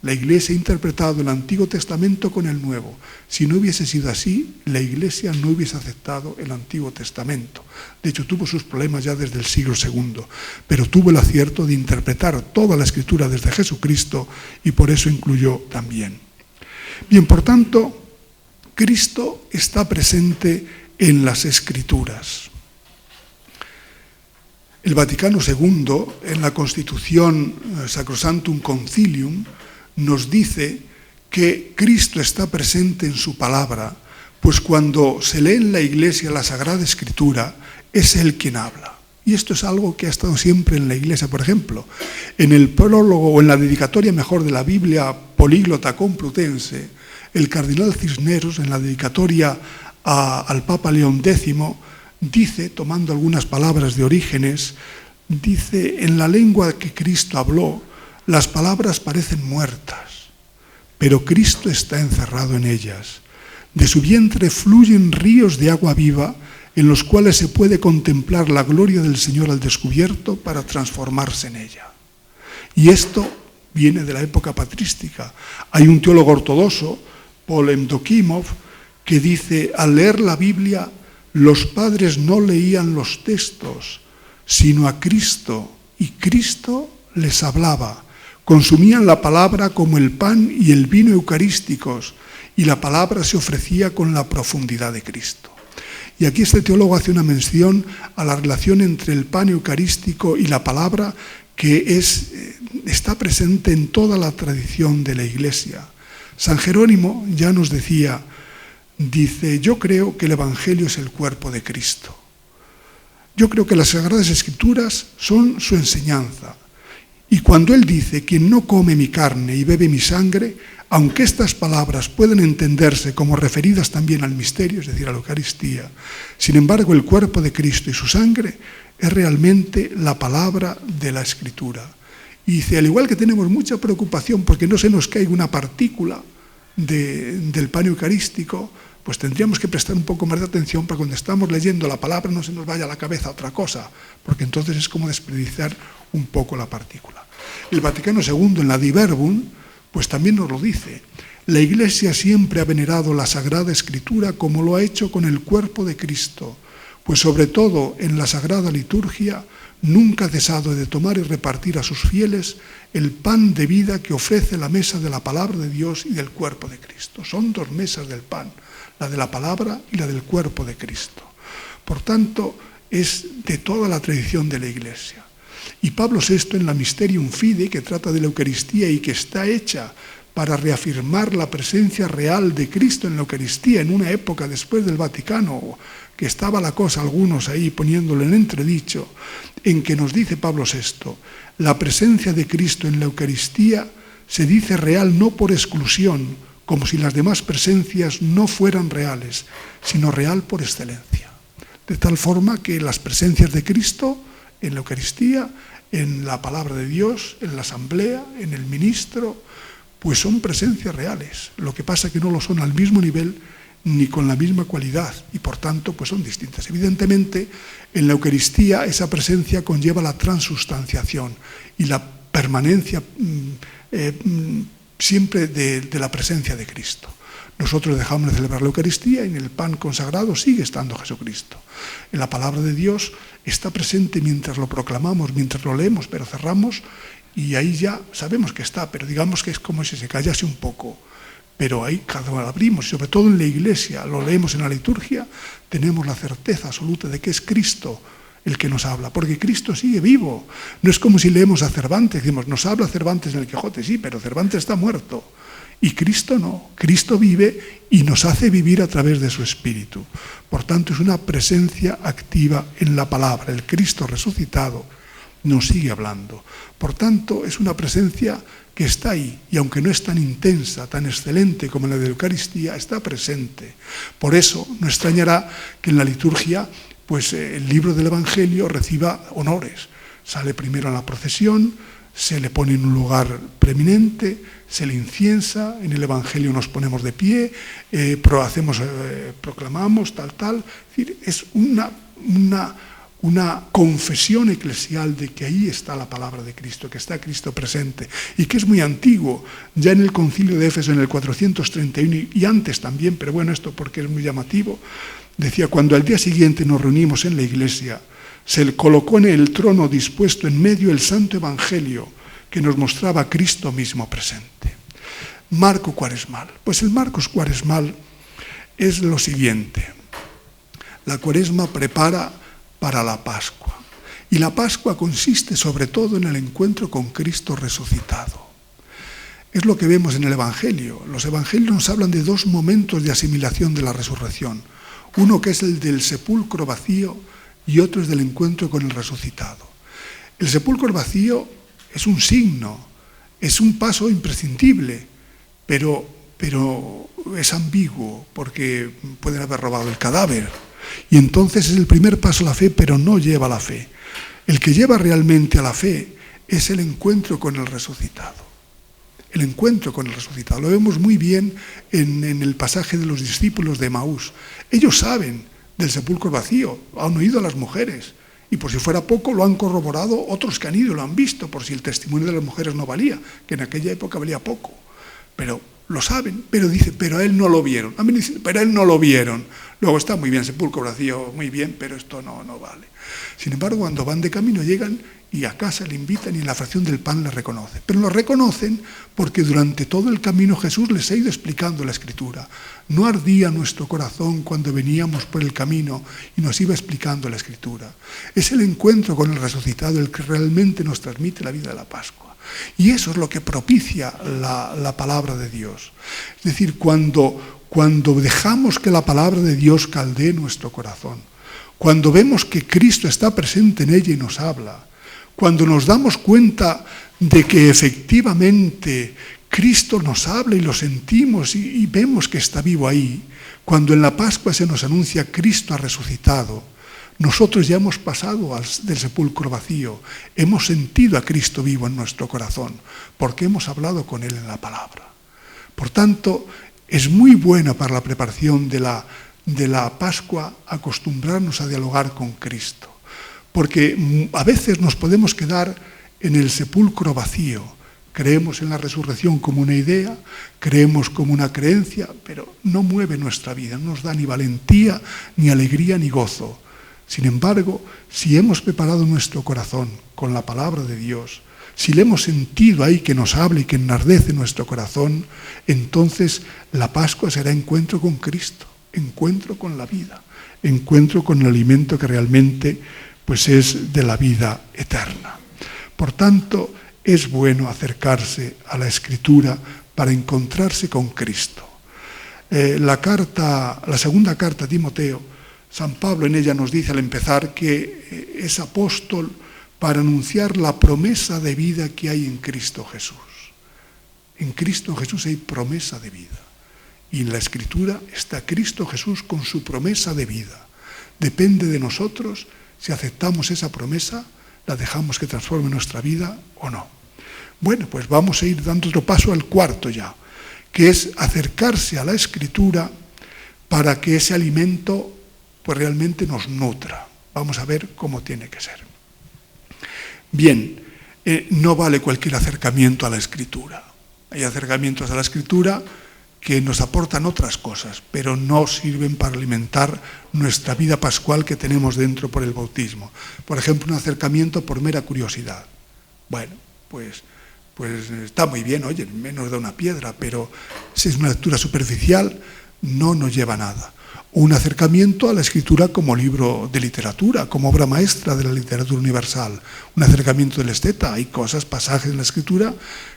La Iglesia ha interpretado el Antiguo Testamento con el Nuevo. Si no hubiese sido así, la Iglesia no hubiese aceptado el Antiguo Testamento. De hecho, tuvo sus problemas ya desde el siglo II, pero tuvo el acierto de interpretar toda la Escritura desde Jesucristo y por eso incluyó también. Bien, por tanto, Cristo está presente en las Escrituras. El Vaticano II, en la Constitución Sacrosanctum Concilium, nos dice que Cristo está presente en su palabra, pues cuando se lee en la Iglesia la Sagrada Escritura, es Él quien habla. Y esto es algo que ha estado siempre en la Iglesia. Por ejemplo, en el prólogo o en la dedicatoria mejor de la Biblia Políglota Complutense, el cardenal Cisneros, en la dedicatoria al Papa León X, dice, tomando algunas palabras de Orígenes, dice, en la lengua que Cristo habló, las palabras parecen muertas, pero Cristo está encerrado en ellas. De su vientre fluyen ríos de agua viva en los cuales se puede contemplar la gloria del Señor al descubierto para transformarse en ella. Y esto viene de la época patrística. Hay un teólogo ortodoxo, Paul Evdokimov, que dice, al leer la Biblia, los padres no leían los textos, sino a Cristo, y Cristo les hablaba. Consumían la palabra como el pan y el vino eucarísticos, y la palabra se ofrecía con la profundidad de Cristo. Y aquí este teólogo hace una mención a la relación entre el pan eucarístico y la palabra que está presente en toda la tradición de la Iglesia. San Jerónimo ya nos decía, dice, yo creo que el Evangelio es el cuerpo de Cristo. Yo creo que las Sagradas Escrituras son su enseñanza. Y cuando él dice, quien no come mi carne y bebe mi sangre, aunque estas palabras pueden entenderse como referidas también al misterio, es decir, a la Eucaristía, sin embargo el cuerpo de Cristo y su sangre es realmente la palabra de la Escritura. Y dice, al igual que tenemos mucha preocupación porque no se nos caiga una partícula del pan eucarístico, pues tendríamos que prestar un poco más de atención para cuando estamos leyendo la palabra no se nos vaya a la cabeza otra cosa, porque entonces es como desperdiciar un poco la partícula. El Vaticano II, en la Di Verbum, pues también nos lo dice. La Iglesia siempre ha venerado la Sagrada Escritura como lo ha hecho con el cuerpo de Cristo, pues sobre todo en la Sagrada Liturgia nunca ha cesado de tomar y repartir a sus fieles el pan de vida que ofrece la mesa de la palabra de Dios y del cuerpo de Cristo. Son dos mesas del pan, la de la palabra y la del cuerpo de Cristo. Por tanto, es de toda la tradición de la Iglesia. Y Pablo VI, en la Mysterium Fidei, que trata de la Eucaristía y que está hecha para reafirmar la presencia real de Cristo en la Eucaristía en una época después del Vaticano, que estaba la cosa, algunos ahí poniéndolo en entredicho, en que nos dice Pablo VI, la presencia de Cristo en la Eucaristía se dice real no por exclusión, como si las demás presencias no fueran reales, sino real por excelencia. De tal forma que las presencias de Cristo en la Eucaristía, en la palabra de Dios, en la asamblea, en el ministro, pues son presencias reales. Lo que pasa es que no lo son al mismo nivel ni con la misma cualidad y por tanto pues son distintas. Evidentemente en la Eucaristía esa presencia conlleva la transustanciación y la permanencia siempre de la presencia de Cristo. Nosotros dejamos de celebrar la Eucaristía y en el pan consagrado sigue estando Jesucristo. En la palabra de Dios está presente mientras lo proclamamos, mientras lo leemos, pero cerramos y ahí ya sabemos que está, pero digamos que es como si se callase un poco. Pero ahí cada vez lo abrimos, sobre todo en la Iglesia, lo leemos en la liturgia, tenemos la certeza absoluta de que es Cristo el que nos habla, porque Cristo sigue vivo. No es como si leemos a Cervantes, decimos, nos habla Cervantes en el Quijote, sí, pero Cervantes está muerto. Y Cristo no, Cristo vive y nos hace vivir a través de su Espíritu. Por tanto, es una presencia activa en la palabra. El Cristo resucitado nos sigue hablando. Por tanto, es una presencia que está ahí, y aunque no es tan intensa, tan excelente como la de la Eucaristía, está presente. Por eso, no extrañará que en la liturgia, pues el libro del Evangelio reciba honores. Sale primero en la procesión, se le pone en un lugar preeminente, se le inciensa, en el Evangelio nos ponemos de pie, proclamamos, tal. Es decir, es una confesión eclesial de que ahí está la palabra de Cristo, que está Cristo presente, y que es muy antiguo, ya en el Concilio de Éfeso en el 431 y antes también, pero bueno, esto porque es muy llamativo, decía, cuando al día siguiente nos reunimos en la iglesia, se le colocó en el trono dispuesto en medio el Santo Evangelio que nos mostraba a Cristo mismo presente. Marco cuaresmal. Pues el Marcos cuaresmal es lo siguiente. La cuaresma prepara para la Pascua. Y la Pascua consiste sobre todo en el encuentro con Cristo resucitado. Es lo que vemos en el Evangelio. Los Evangelios nos hablan de dos momentos de asimilación de la resurrección. Uno que es el del sepulcro vacío y otro es del encuentro con el resucitado. El sepulcro vacío es un signo, es un paso imprescindible, pero es ambiguo porque pueden haber robado el cadáver. Y entonces es el primer paso a la fe, pero no lleva a la fe. El que lleva realmente a la fe es el encuentro con el resucitado. El encuentro con el resucitado. Lo vemos muy bien en el pasaje de los discípulos de Emaús. Ellos saben del sepulcro vacío, han oído a las mujeres, y por si fuera poco lo han corroborado otros que han ido, lo han visto, por si el testimonio de las mujeres no valía, que en aquella época valía poco. Pero lo saben, pero dice, pero a él no lo vieron. A mí me dicen, pero a él no lo vieron. Luego está muy bien, sepulcro vacío, muy bien, pero esto no vale. Sin embargo, cuando van de camino llegan y a casa le invitan y en la fracción del pan le reconocen. Pero lo reconocen porque durante todo el camino Jesús les ha ido explicando la Escritura. No ardía nuestro corazón cuando veníamos por el camino y nos iba explicando la Escritura. Es el encuentro con el resucitado el que realmente nos transmite la vida de la Pascua. Y eso es lo que propicia la palabra de Dios. Es decir, cuando dejamos que la palabra de Dios caldee nuestro corazón, cuando vemos que Cristo está presente en ella y nos habla, cuando nos damos cuenta de que efectivamente Cristo nos habla y lo sentimos y vemos que está vivo ahí, cuando en la Pascua se nos anuncia Cristo ha resucitado, nosotros ya hemos pasado del sepulcro vacío, hemos sentido a Cristo vivo en nuestro corazón, porque hemos hablado con Él en la palabra. Por tanto, es muy buena para la preparación de la Pascua acostumbrarnos a dialogar con Cristo. Porque a veces nos podemos quedar en el sepulcro vacío. Creemos en la resurrección como una idea, creemos como una creencia, pero no mueve nuestra vida, no nos da ni valentía, ni alegría, ni gozo. Sin embargo, si hemos preparado nuestro corazón con la palabra de Dios, si le hemos sentido ahí que nos habla y que enardece nuestro corazón, entonces la Pascua será encuentro con Cristo, encuentro con la vida, encuentro con el alimento que realmente pues es de la vida eterna. Por tanto, es bueno acercarse a la Escritura para encontrarse con Cristo. La segunda carta a Timoteo, San Pablo en ella nos dice al empezar que es apóstol para anunciar la promesa de vida que hay en Cristo Jesús. En Cristo Jesús hay promesa de vida. Y en la Escritura está Cristo Jesús con su promesa de vida. Depende de nosotros si aceptamos esa promesa, la dejamos que transforme nuestra vida o no. Bueno, pues vamos a ir dando otro paso al cuarto ya, que es acercarse a la Escritura para que ese alimento pues realmente nos nutra. Vamos a ver cómo tiene que ser. Bien, no vale cualquier acercamiento a la Escritura. Hay acercamientos a la Escritura que nos aportan otras cosas, pero no sirven para alimentar nuestra vida pascual que tenemos dentro por el bautismo. Por ejemplo, un acercamiento por mera curiosidad. Bueno, pues está muy bien, oye, menos de una piedra, pero si es una lectura superficial, no nos lleva a nada. Un acercamiento a la Escritura como libro de literatura, como obra maestra de la literatura universal. Un acercamiento del esteta. Hay cosas, pasajes en la Escritura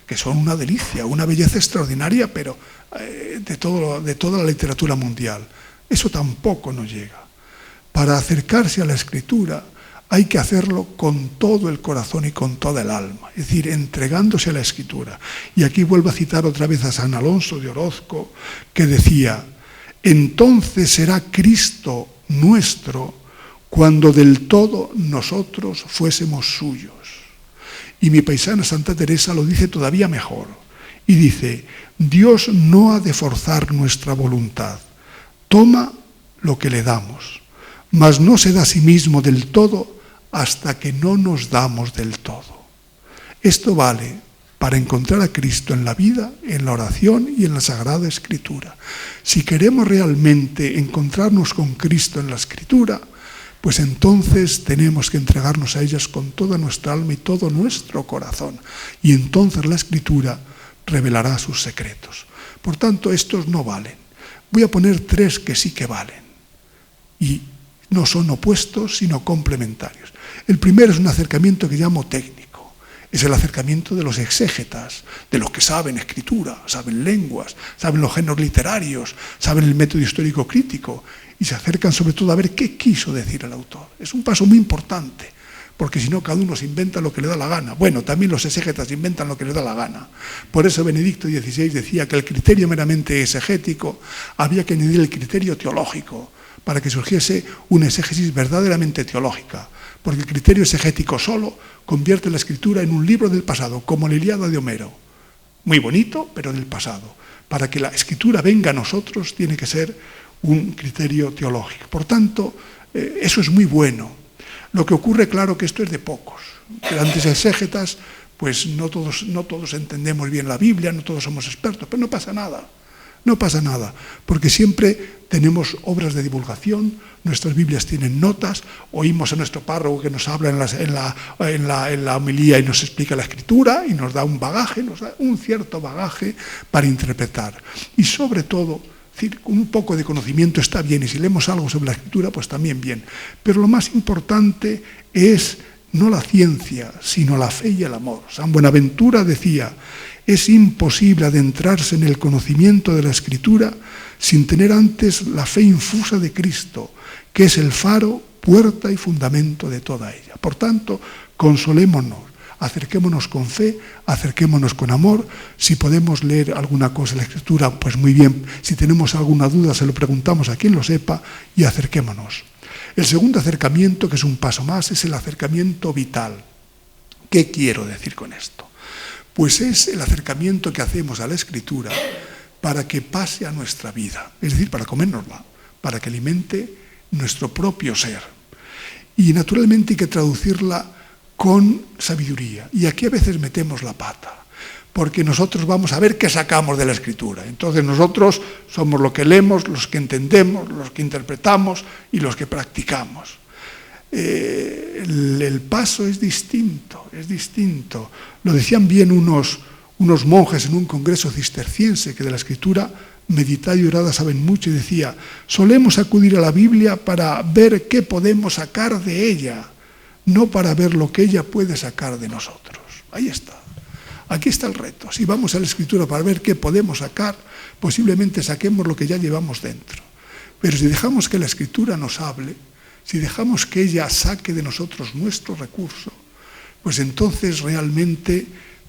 que son una delicia, una belleza extraordinaria, pero de toda la literatura mundial. Eso tampoco nos llega. Para acercarse a la Escritura hay que hacerlo con todo el corazón y con toda el alma, es decir, entregándose a la Escritura. Y aquí vuelvo a citar otra vez a San Alonso de Orozco, que decía: entonces será Cristo nuestro cuando del todo nosotros fuésemos suyos. Y mi paisana Santa Teresa lo dice todavía mejor. Y dice: Dios no ha de forzar nuestra voluntad. Toma lo que le damos, mas no se da a sí mismo del todo hasta que no nos damos del todo. Esto vale para encontrar a Cristo en la vida, en la oración y en la Sagrada Escritura. Si queremos realmente encontrarnos con Cristo en la Escritura, pues entonces tenemos que entregarnos a ellas con toda nuestra alma y todo nuestro corazón. Y entonces la Escritura revelará sus secretos. Por tanto, estos no valen. Voy a poner 3 que sí que valen. Y no son opuestos, sino complementarios. El primero es un acercamiento que llamo técnico. Es el acercamiento de los exégetas, de los que saben escritura, saben lenguas, saben los géneros literarios, saben el método histórico crítico y se acercan sobre todo a ver qué quiso decir el autor. Es un paso muy importante, porque si no cada uno se inventa lo que le da la gana. Bueno, también los exégetas inventan lo que les da la gana. Por eso Benedicto XVI decía que el criterio meramente exegético había que añadir el criterio teológico para que surgiese una exégesis verdaderamente teológica. Porque el criterio exegético solo convierte la Escritura en un libro del pasado, como la Ilíada de Homero. Muy bonito, pero del pasado. Para que la Escritura venga a nosotros, tiene que ser un criterio teológico. Por tanto, eso es muy bueno. Lo que ocurre, claro, que esto es de pocos. Grandes exégetas, pues no todos entendemos bien la Biblia, no todos somos expertos, pero no pasa nada. No pasa nada, porque siempre tenemos obras de divulgación, nuestras Biblias tienen notas, oímos a nuestro párroco que nos habla en la homilía y nos explica la Escritura y nos da un bagaje, nos da un cierto bagaje para interpretar. Y sobre todo, un poco de conocimiento está bien, y si leemos algo sobre la Escritura, pues también bien. Pero lo más importante es no la ciencia, sino la fe y el amor. San Buenaventura decía: es imposible adentrarse en el conocimiento de la Escritura sin tener antes la fe infusa de Cristo, que es el faro, puerta y fundamento de toda ella. Por tanto, consolémonos, acerquémonos con fe, acerquémonos con amor. Si podemos leer alguna cosa en la Escritura, pues muy bien. Si tenemos alguna duda, se lo preguntamos a quien lo sepa y acerquémonos. El segundo acercamiento, que es un paso más, es el acercamiento vital. ¿Qué quiero decir con esto? Pues es el acercamiento que hacemos a la Escritura para que pase a nuestra vida, es decir, para comérnosla, para que alimente nuestro propio ser. Y naturalmente hay que traducirla con sabiduría. Y aquí a veces metemos la pata, porque nosotros vamos a ver qué sacamos de la Escritura. Entonces nosotros somos lo que leemos, los que entendemos, los que interpretamos y los que practicamos. El paso es distinto. Lo decían bien unos monjes en un congreso cisterciense, que de la Escritura meditada y orada saben mucho, y decía: solemos acudir a la Biblia para ver qué podemos sacar de ella, no para ver lo que ella puede sacar de nosotros. Ahí está. Aquí está el reto. Si vamos a la Escritura para ver qué podemos sacar, posiblemente saquemos lo que ya llevamos dentro. Pero si dejamos que la Escritura nos hable, si dejamos que ella saque de nosotros nuestro recurso, pues entonces realmente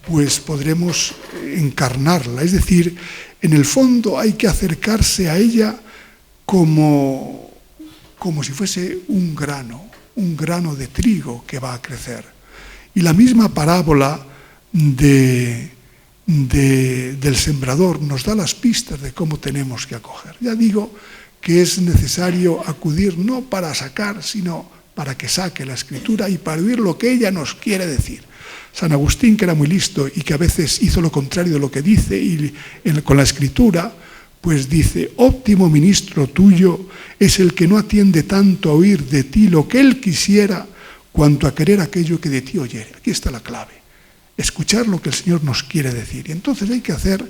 pues podremos encarnarla. Es decir, en el fondo hay que acercarse a ella como si fuese un grano de trigo que va a crecer. Y la misma parábola del sembrador nos da las pistas de cómo tenemos que acoger. Ya digo que es necesario acudir no para sacar, sino para que saque la Escritura y para oír lo que ella nos quiere decir. San Agustín, que era muy listo y que a veces hizo lo contrario de lo que dice, y con la Escritura, pues dice: óptimo ministro tuyo es el que no atiende tanto a oír de ti lo que él quisiera, cuanto a querer aquello que de ti oyere. Aquí está la clave: escuchar lo que el Señor nos quiere decir. Y entonces hay que hacer,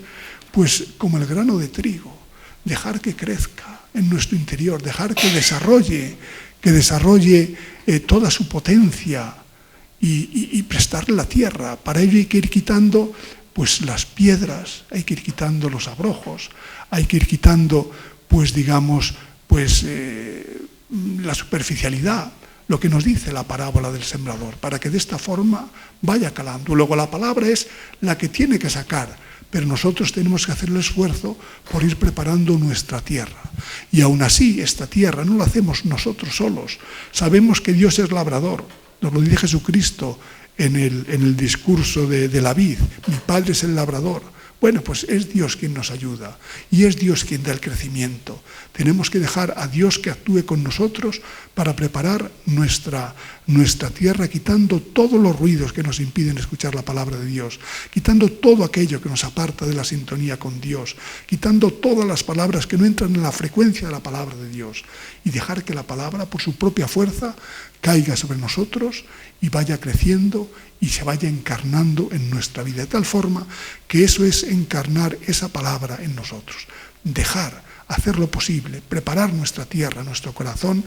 pues, como el grano de trigo, dejar que crezca en nuestro interior, dejar que desarrolle toda su potencia y prestarle la tierra. Para ello hay que ir quitando pues las piedras, hay que ir quitando los abrojos, hay que ir quitando pues digamos la superficialidad, lo que nos dice la parábola del sembrador, para que de esta forma vaya calando. Luego la palabra es la que tiene que sacar, pero nosotros tenemos que hacer el esfuerzo por ir preparando nuestra tierra. Y aún así, esta tierra no la hacemos nosotros solos. Sabemos que Dios es labrador. Nos lo dice Jesucristo en el discurso de la vid: mi Padre es el labrador. Bueno, pues es Dios quien nos ayuda y es Dios quien da el crecimiento. Tenemos que dejar a Dios que actúe con nosotros para preparar nuestra tierra, quitando todos los ruidos que nos impiden escuchar la palabra de Dios, quitando todo aquello que nos aparta de la sintonía con Dios, quitando todas las palabras que no entran en la frecuencia de la palabra de Dios, y dejar que la palabra, por su propia fuerza, caiga sobre nosotros y vaya creciendo y se vaya encarnando en nuestra vida, de tal forma que eso es encarnar esa palabra en nosotros. Dejar, hacer lo posible, preparar nuestra tierra, nuestro corazón,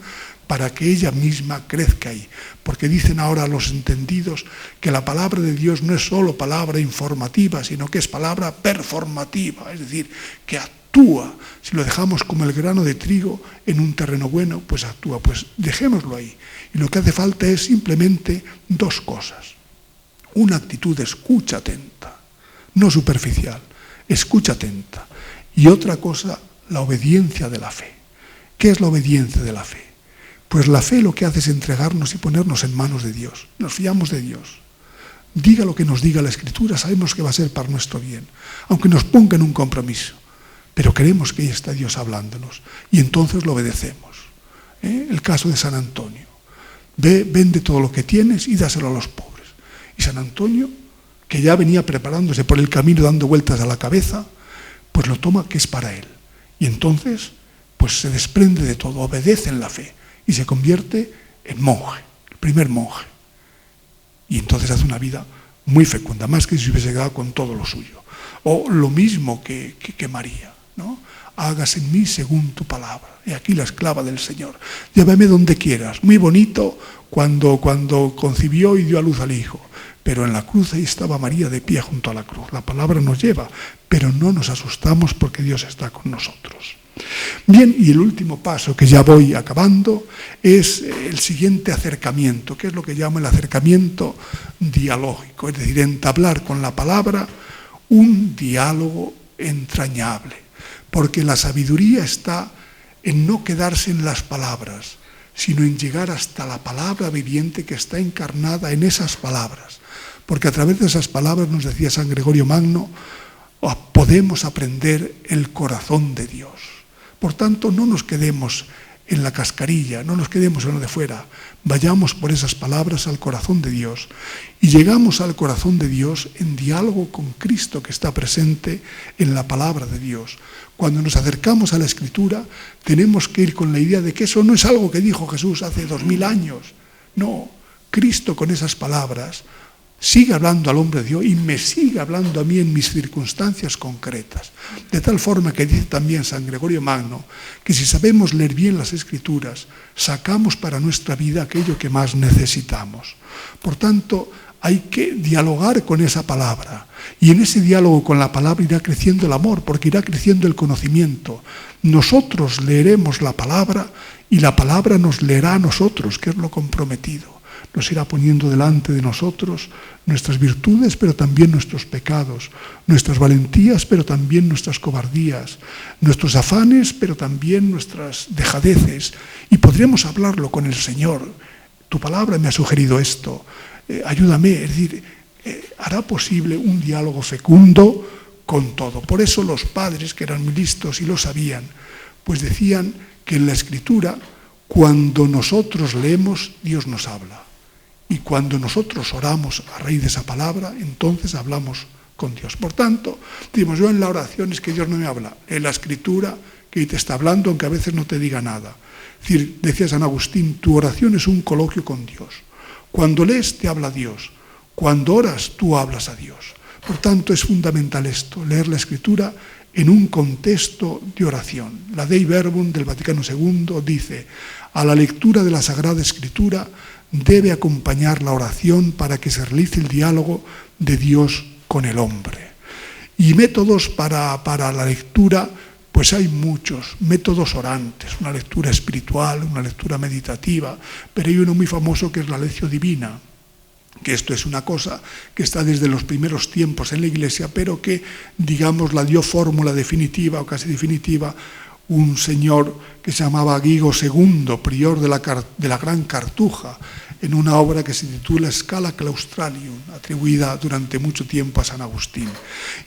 para que ella misma crezca ahí. Porque dicen ahora los entendidos que la palabra de Dios no es solo palabra informativa, sino que es palabra performativa, es decir, que actúa. Si lo dejamos como el grano de trigo en un terreno bueno, pues actúa. Pues dejémoslo ahí. Y lo que hace falta es simplemente dos cosas. Una actitud de escucha atenta, no superficial, escucha atenta. Y otra cosa, la obediencia de la fe. ¿Qué es la obediencia de la fe? Pues la fe lo que hace es entregarnos y ponernos en manos de Dios. Nos fiamos de Dios. Diga lo que nos diga la Escritura, sabemos que va a ser para nuestro bien, aunque nos ponga en un compromiso. Pero creemos que ahí está Dios hablándonos y entonces lo obedecemos. El caso de San Antonio. Vende todo lo que tienes y dáselo a los pobres. Y San Antonio, que ya venía preparándose por el camino dando vueltas a la cabeza, pues lo toma que es para él. Y entonces, pues se desprende de todo, obedece en la fe y se convierte en monje, el primer monje. Y entonces hace una vida muy fecunda, más que si hubiese quedado con todo lo suyo. O lo mismo que María, ¿no? Hágase en mí según tu palabra. Y aquí la esclava del Señor. Llévame donde quieras. Muy bonito cuando concibió y dio a luz al Hijo. Pero en la cruz ahí estaba María de pie junto a la cruz. La palabra nos lleva, pero no nos asustamos porque Dios está con nosotros. Bien, y el último paso, que ya voy acabando, es el siguiente acercamiento, que es lo que llamo el acercamiento dialógico, es decir, entablar con la palabra un diálogo entrañable, porque la sabiduría está en no quedarse en las palabras, sino en llegar hasta la palabra viviente que está encarnada en esas palabras, porque a través de esas palabras, nos decía San Gregorio Magno, podemos aprender el corazón de Dios. Por tanto, no nos quedemos en la cascarilla, no nos quedemos en lo de fuera, vayamos por esas palabras al corazón de Dios y llegamos al corazón de Dios en diálogo con Cristo que está presente en la palabra de Dios. Cuando nos acercamos a la Escritura tenemos que ir con la idea de que eso no es algo que dijo Jesús hace 2000 años, no, Cristo con esas palabras sigue hablando al hombre de Dios y me sigue hablando a mí en mis circunstancias concretas. De tal forma que dice también San Gregorio Magno que si sabemos leer bien las Escrituras, sacamos para nuestra vida aquello que más necesitamos. Por tanto, hay que dialogar con esa palabra. Y en ese diálogo con la palabra irá creciendo el amor, porque irá creciendo el conocimiento. Nosotros leeremos la palabra y la palabra nos leerá a nosotros, que es lo comprometido. Nos irá poniendo delante de nosotros nuestras virtudes, pero también nuestros pecados, nuestras valentías, pero también nuestras cobardías, nuestros afanes, pero también nuestras dejadeces. Y podremos hablarlo con el Señor. Tu palabra me ha sugerido esto, ayúdame, es decir, hará posible un diálogo fecundo con todo. Por eso los padres, que eran muy listos y lo sabían, pues decían que en la Escritura, cuando nosotros leemos, Dios nos habla. Y cuando nosotros oramos a raíz de esa palabra, entonces hablamos con Dios. Por tanto, decimos, yo en la oración es que Dios no me habla. En la Escritura, que te está hablando, aunque a veces no te diga nada. Es decir, decía San Agustín, tu oración es un coloquio con Dios. Cuando lees, te habla Dios. Cuando oras, tú hablas a Dios. Por tanto, es fundamental esto, leer la Escritura en un contexto de oración. La Dei Verbum del Vaticano II dice, a la lectura de la Sagrada Escritura debe acompañar la oración para que se realice el diálogo de Dios con el hombre. Y métodos para la lectura, pues hay muchos, métodos orantes, una lectura espiritual, una lectura meditativa, pero hay uno muy famoso que es la Lectio Divina, que esto es una cosa que está desde los primeros tiempos en la Iglesia, pero que, digamos, la dio fórmula definitiva o casi definitiva un señor que se llamaba Guigo II, prior de la Gran Cartuja, en una obra que se titula Scala Claustralium, atribuida durante mucho tiempo a San Agustín.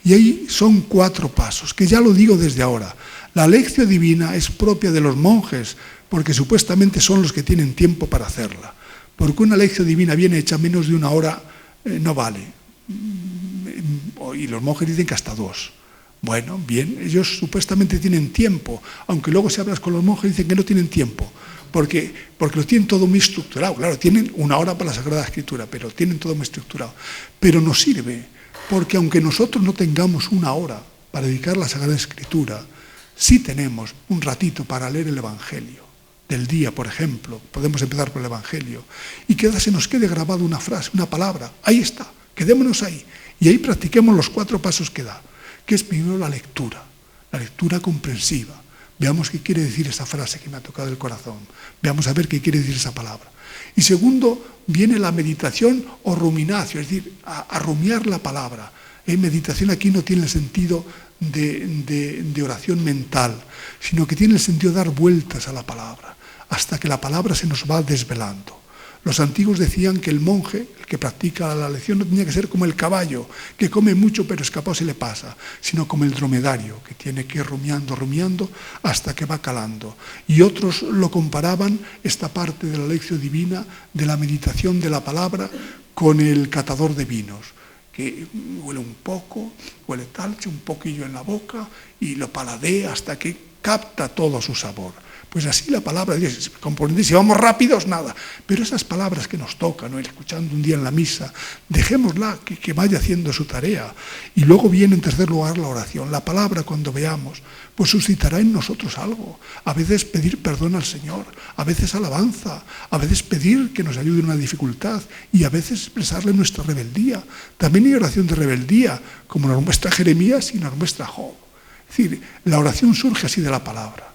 Y ahí son 4 pasos, que ya lo digo desde ahora. La Lectio Divina es propia de los monjes, porque supuestamente son los que tienen tiempo para hacerla. Porque una Lectio Divina bien hecha menos de 1 hora no vale. Y los monjes dicen que hasta 2. Bueno, bien, ellos supuestamente tienen tiempo, aunque luego si hablas con los monjes dicen que no tienen tiempo, porque lo tienen todo muy estructurado. Claro, tienen 1 hora para la Sagrada Escritura, pero tienen todo muy estructurado. Pero nos sirve, porque aunque nosotros no tengamos 1 hora para dedicar a la Sagrada Escritura, sí tenemos un ratito para leer el Evangelio del día, por ejemplo. Podemos empezar por el Evangelio y que se nos quede grabada una frase, una palabra. Ahí está, quedémonos ahí. Y ahí practiquemos los 4 pasos que da, que es primero la lectura comprensiva. Veamos qué quiere decir esa frase que me ha tocado el corazón. Veamos a ver qué quiere decir esa palabra. Y segundo, viene la meditación o ruminatio, es decir, a rumiar la palabra. Meditación aquí no tiene el sentido de oración mental, sino que tiene el sentido de dar vueltas a la palabra, hasta que la palabra se nos va desvelando. Los antiguos decían que el monje, el que practica la lección, no tenía que ser como el caballo, que come mucho pero escapado se le pasa, sino como el dromedario, que tiene que ir rumiando hasta que va calando. Y otros lo comparaban, esta parte de la lección divina, de la meditación de la palabra, con el catador de vinos, que huele un poco, huele tal, echa un poquillo en la boca y lo paladea hasta que capta todo su sabor. Pues así la palabra de Dios, si vamos rápidos, nada. Pero esas palabras que nos tocan, ¿no? Escuchando un día en la misa, dejémosla que vaya haciendo su tarea. Y luego viene en tercer lugar la oración. La palabra, cuando veamos, pues suscitará en nosotros algo. A veces pedir perdón al Señor, a veces alabanza, a veces pedir que nos ayude en una dificultad y a veces expresarle nuestra rebeldía. También hay oración de rebeldía, como nos muestra Jeremías y nos muestra Job. Es decir, la oración surge así de la palabra.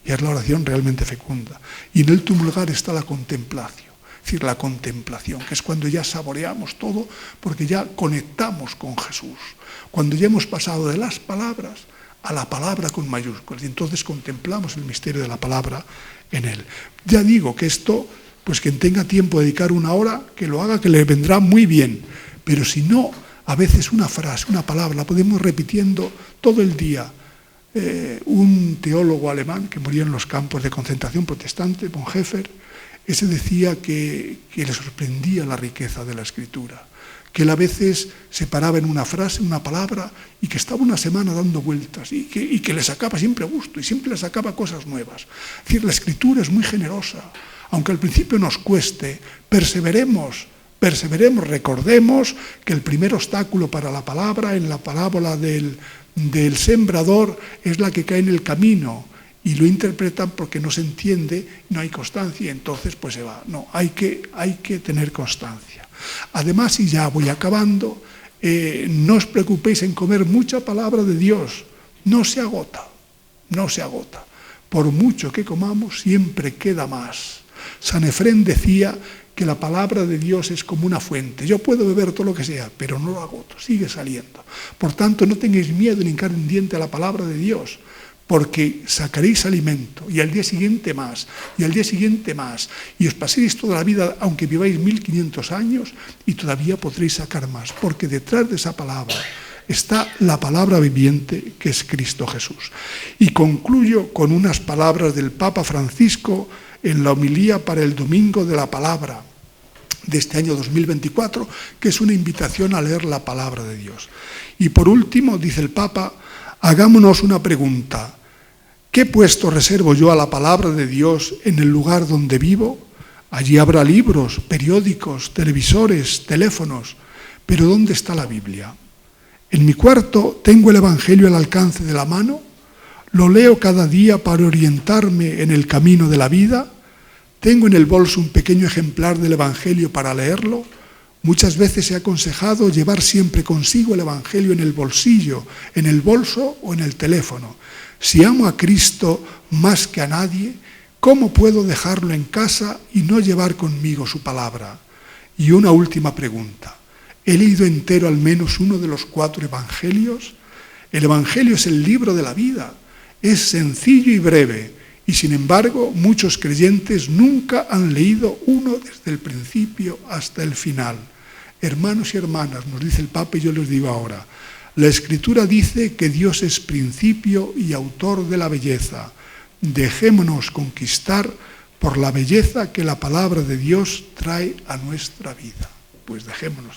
Y es la oración realmente fecunda. Y en el último lugar está la contemplación. Es decir, la contemplación, que es cuando ya saboreamos todo, porque ya conectamos con Jesús. Cuando ya hemos pasado de las palabras a la palabra con mayúsculas. Y entonces contemplamos el misterio de la palabra en él. Ya digo que esto, pues quien tenga tiempo de dedicar 1 hora, que lo haga, que le vendrá muy bien. Pero si no, a veces una frase, una palabra, la podemos repitiendo todo el día. Un teólogo alemán que murió en los campos de concentración protestante, Bonhoeffer, ese decía que le sorprendía la riqueza de la Escritura, que él a veces se paraba en una frase, una palabra, y que estaba una semana dando vueltas, y que le sacaba siempre gusto, y siempre le sacaba cosas nuevas. Es decir, la Escritura es muy generosa, aunque al principio nos cueste, perseveremos, recordemos que el primer obstáculo para la palabra, en la parábola del sembrador, es la que cae en el camino y lo interpretan porque no se entiende, no hay constancia y entonces pues se va. No, hay que tener constancia. Además, y ya voy acabando, no os preocupéis en comer mucha palabra de Dios, no se agota, no se agota. Por mucho que comamos, siempre queda más. San Efrén decía que la palabra de Dios es como una fuente. Yo puedo beber todo lo que sea, pero no lo agoto, sigue saliendo. Por tanto, no tengáis miedo ni hincar en diente a la palabra de Dios, porque sacaréis alimento, y al día siguiente más, y al día siguiente más, y os paséis toda la vida, aunque viváis 1500 años, y todavía podréis sacar más, porque detrás de esa palabra está la palabra viviente que es Cristo Jesús. Y concluyo con unas palabras del Papa Francisco en la homilía para el Domingo de la Palabra de este año 2024, que es una invitación a leer la palabra de Dios. Y por último, dice el Papa, hagámonos una pregunta. ¿Qué puesto reservo yo a la palabra de Dios en el lugar donde vivo? Allí habrá libros, periódicos, televisores, teléfonos, pero ¿dónde está la Biblia? ¿En mi cuarto tengo el Evangelio al alcance de la mano? ¿Lo leo cada día para orientarme en el camino de la vida? ¿Tengo en el bolso un pequeño ejemplar del Evangelio para leerlo? Muchas veces he aconsejado llevar siempre consigo el Evangelio en el bolsillo, en el bolso o en el teléfono. Si amo a Cristo más que a nadie, ¿cómo puedo dejarlo en casa y no llevar conmigo su palabra? Y una última pregunta. ¿He leído entero al menos uno de los 4 evangelios? El Evangelio es el libro de la vida. Es sencillo y breve, y sin embargo muchos creyentes nunca han leído uno desde el principio hasta el final. Hermanos y hermanas, nos dice el Papa y yo les digo ahora, la Escritura dice que Dios es principio y autor de la belleza. Dejémonos conquistar por la belleza que la palabra de Dios trae a nuestra vida. Pues dejémonos.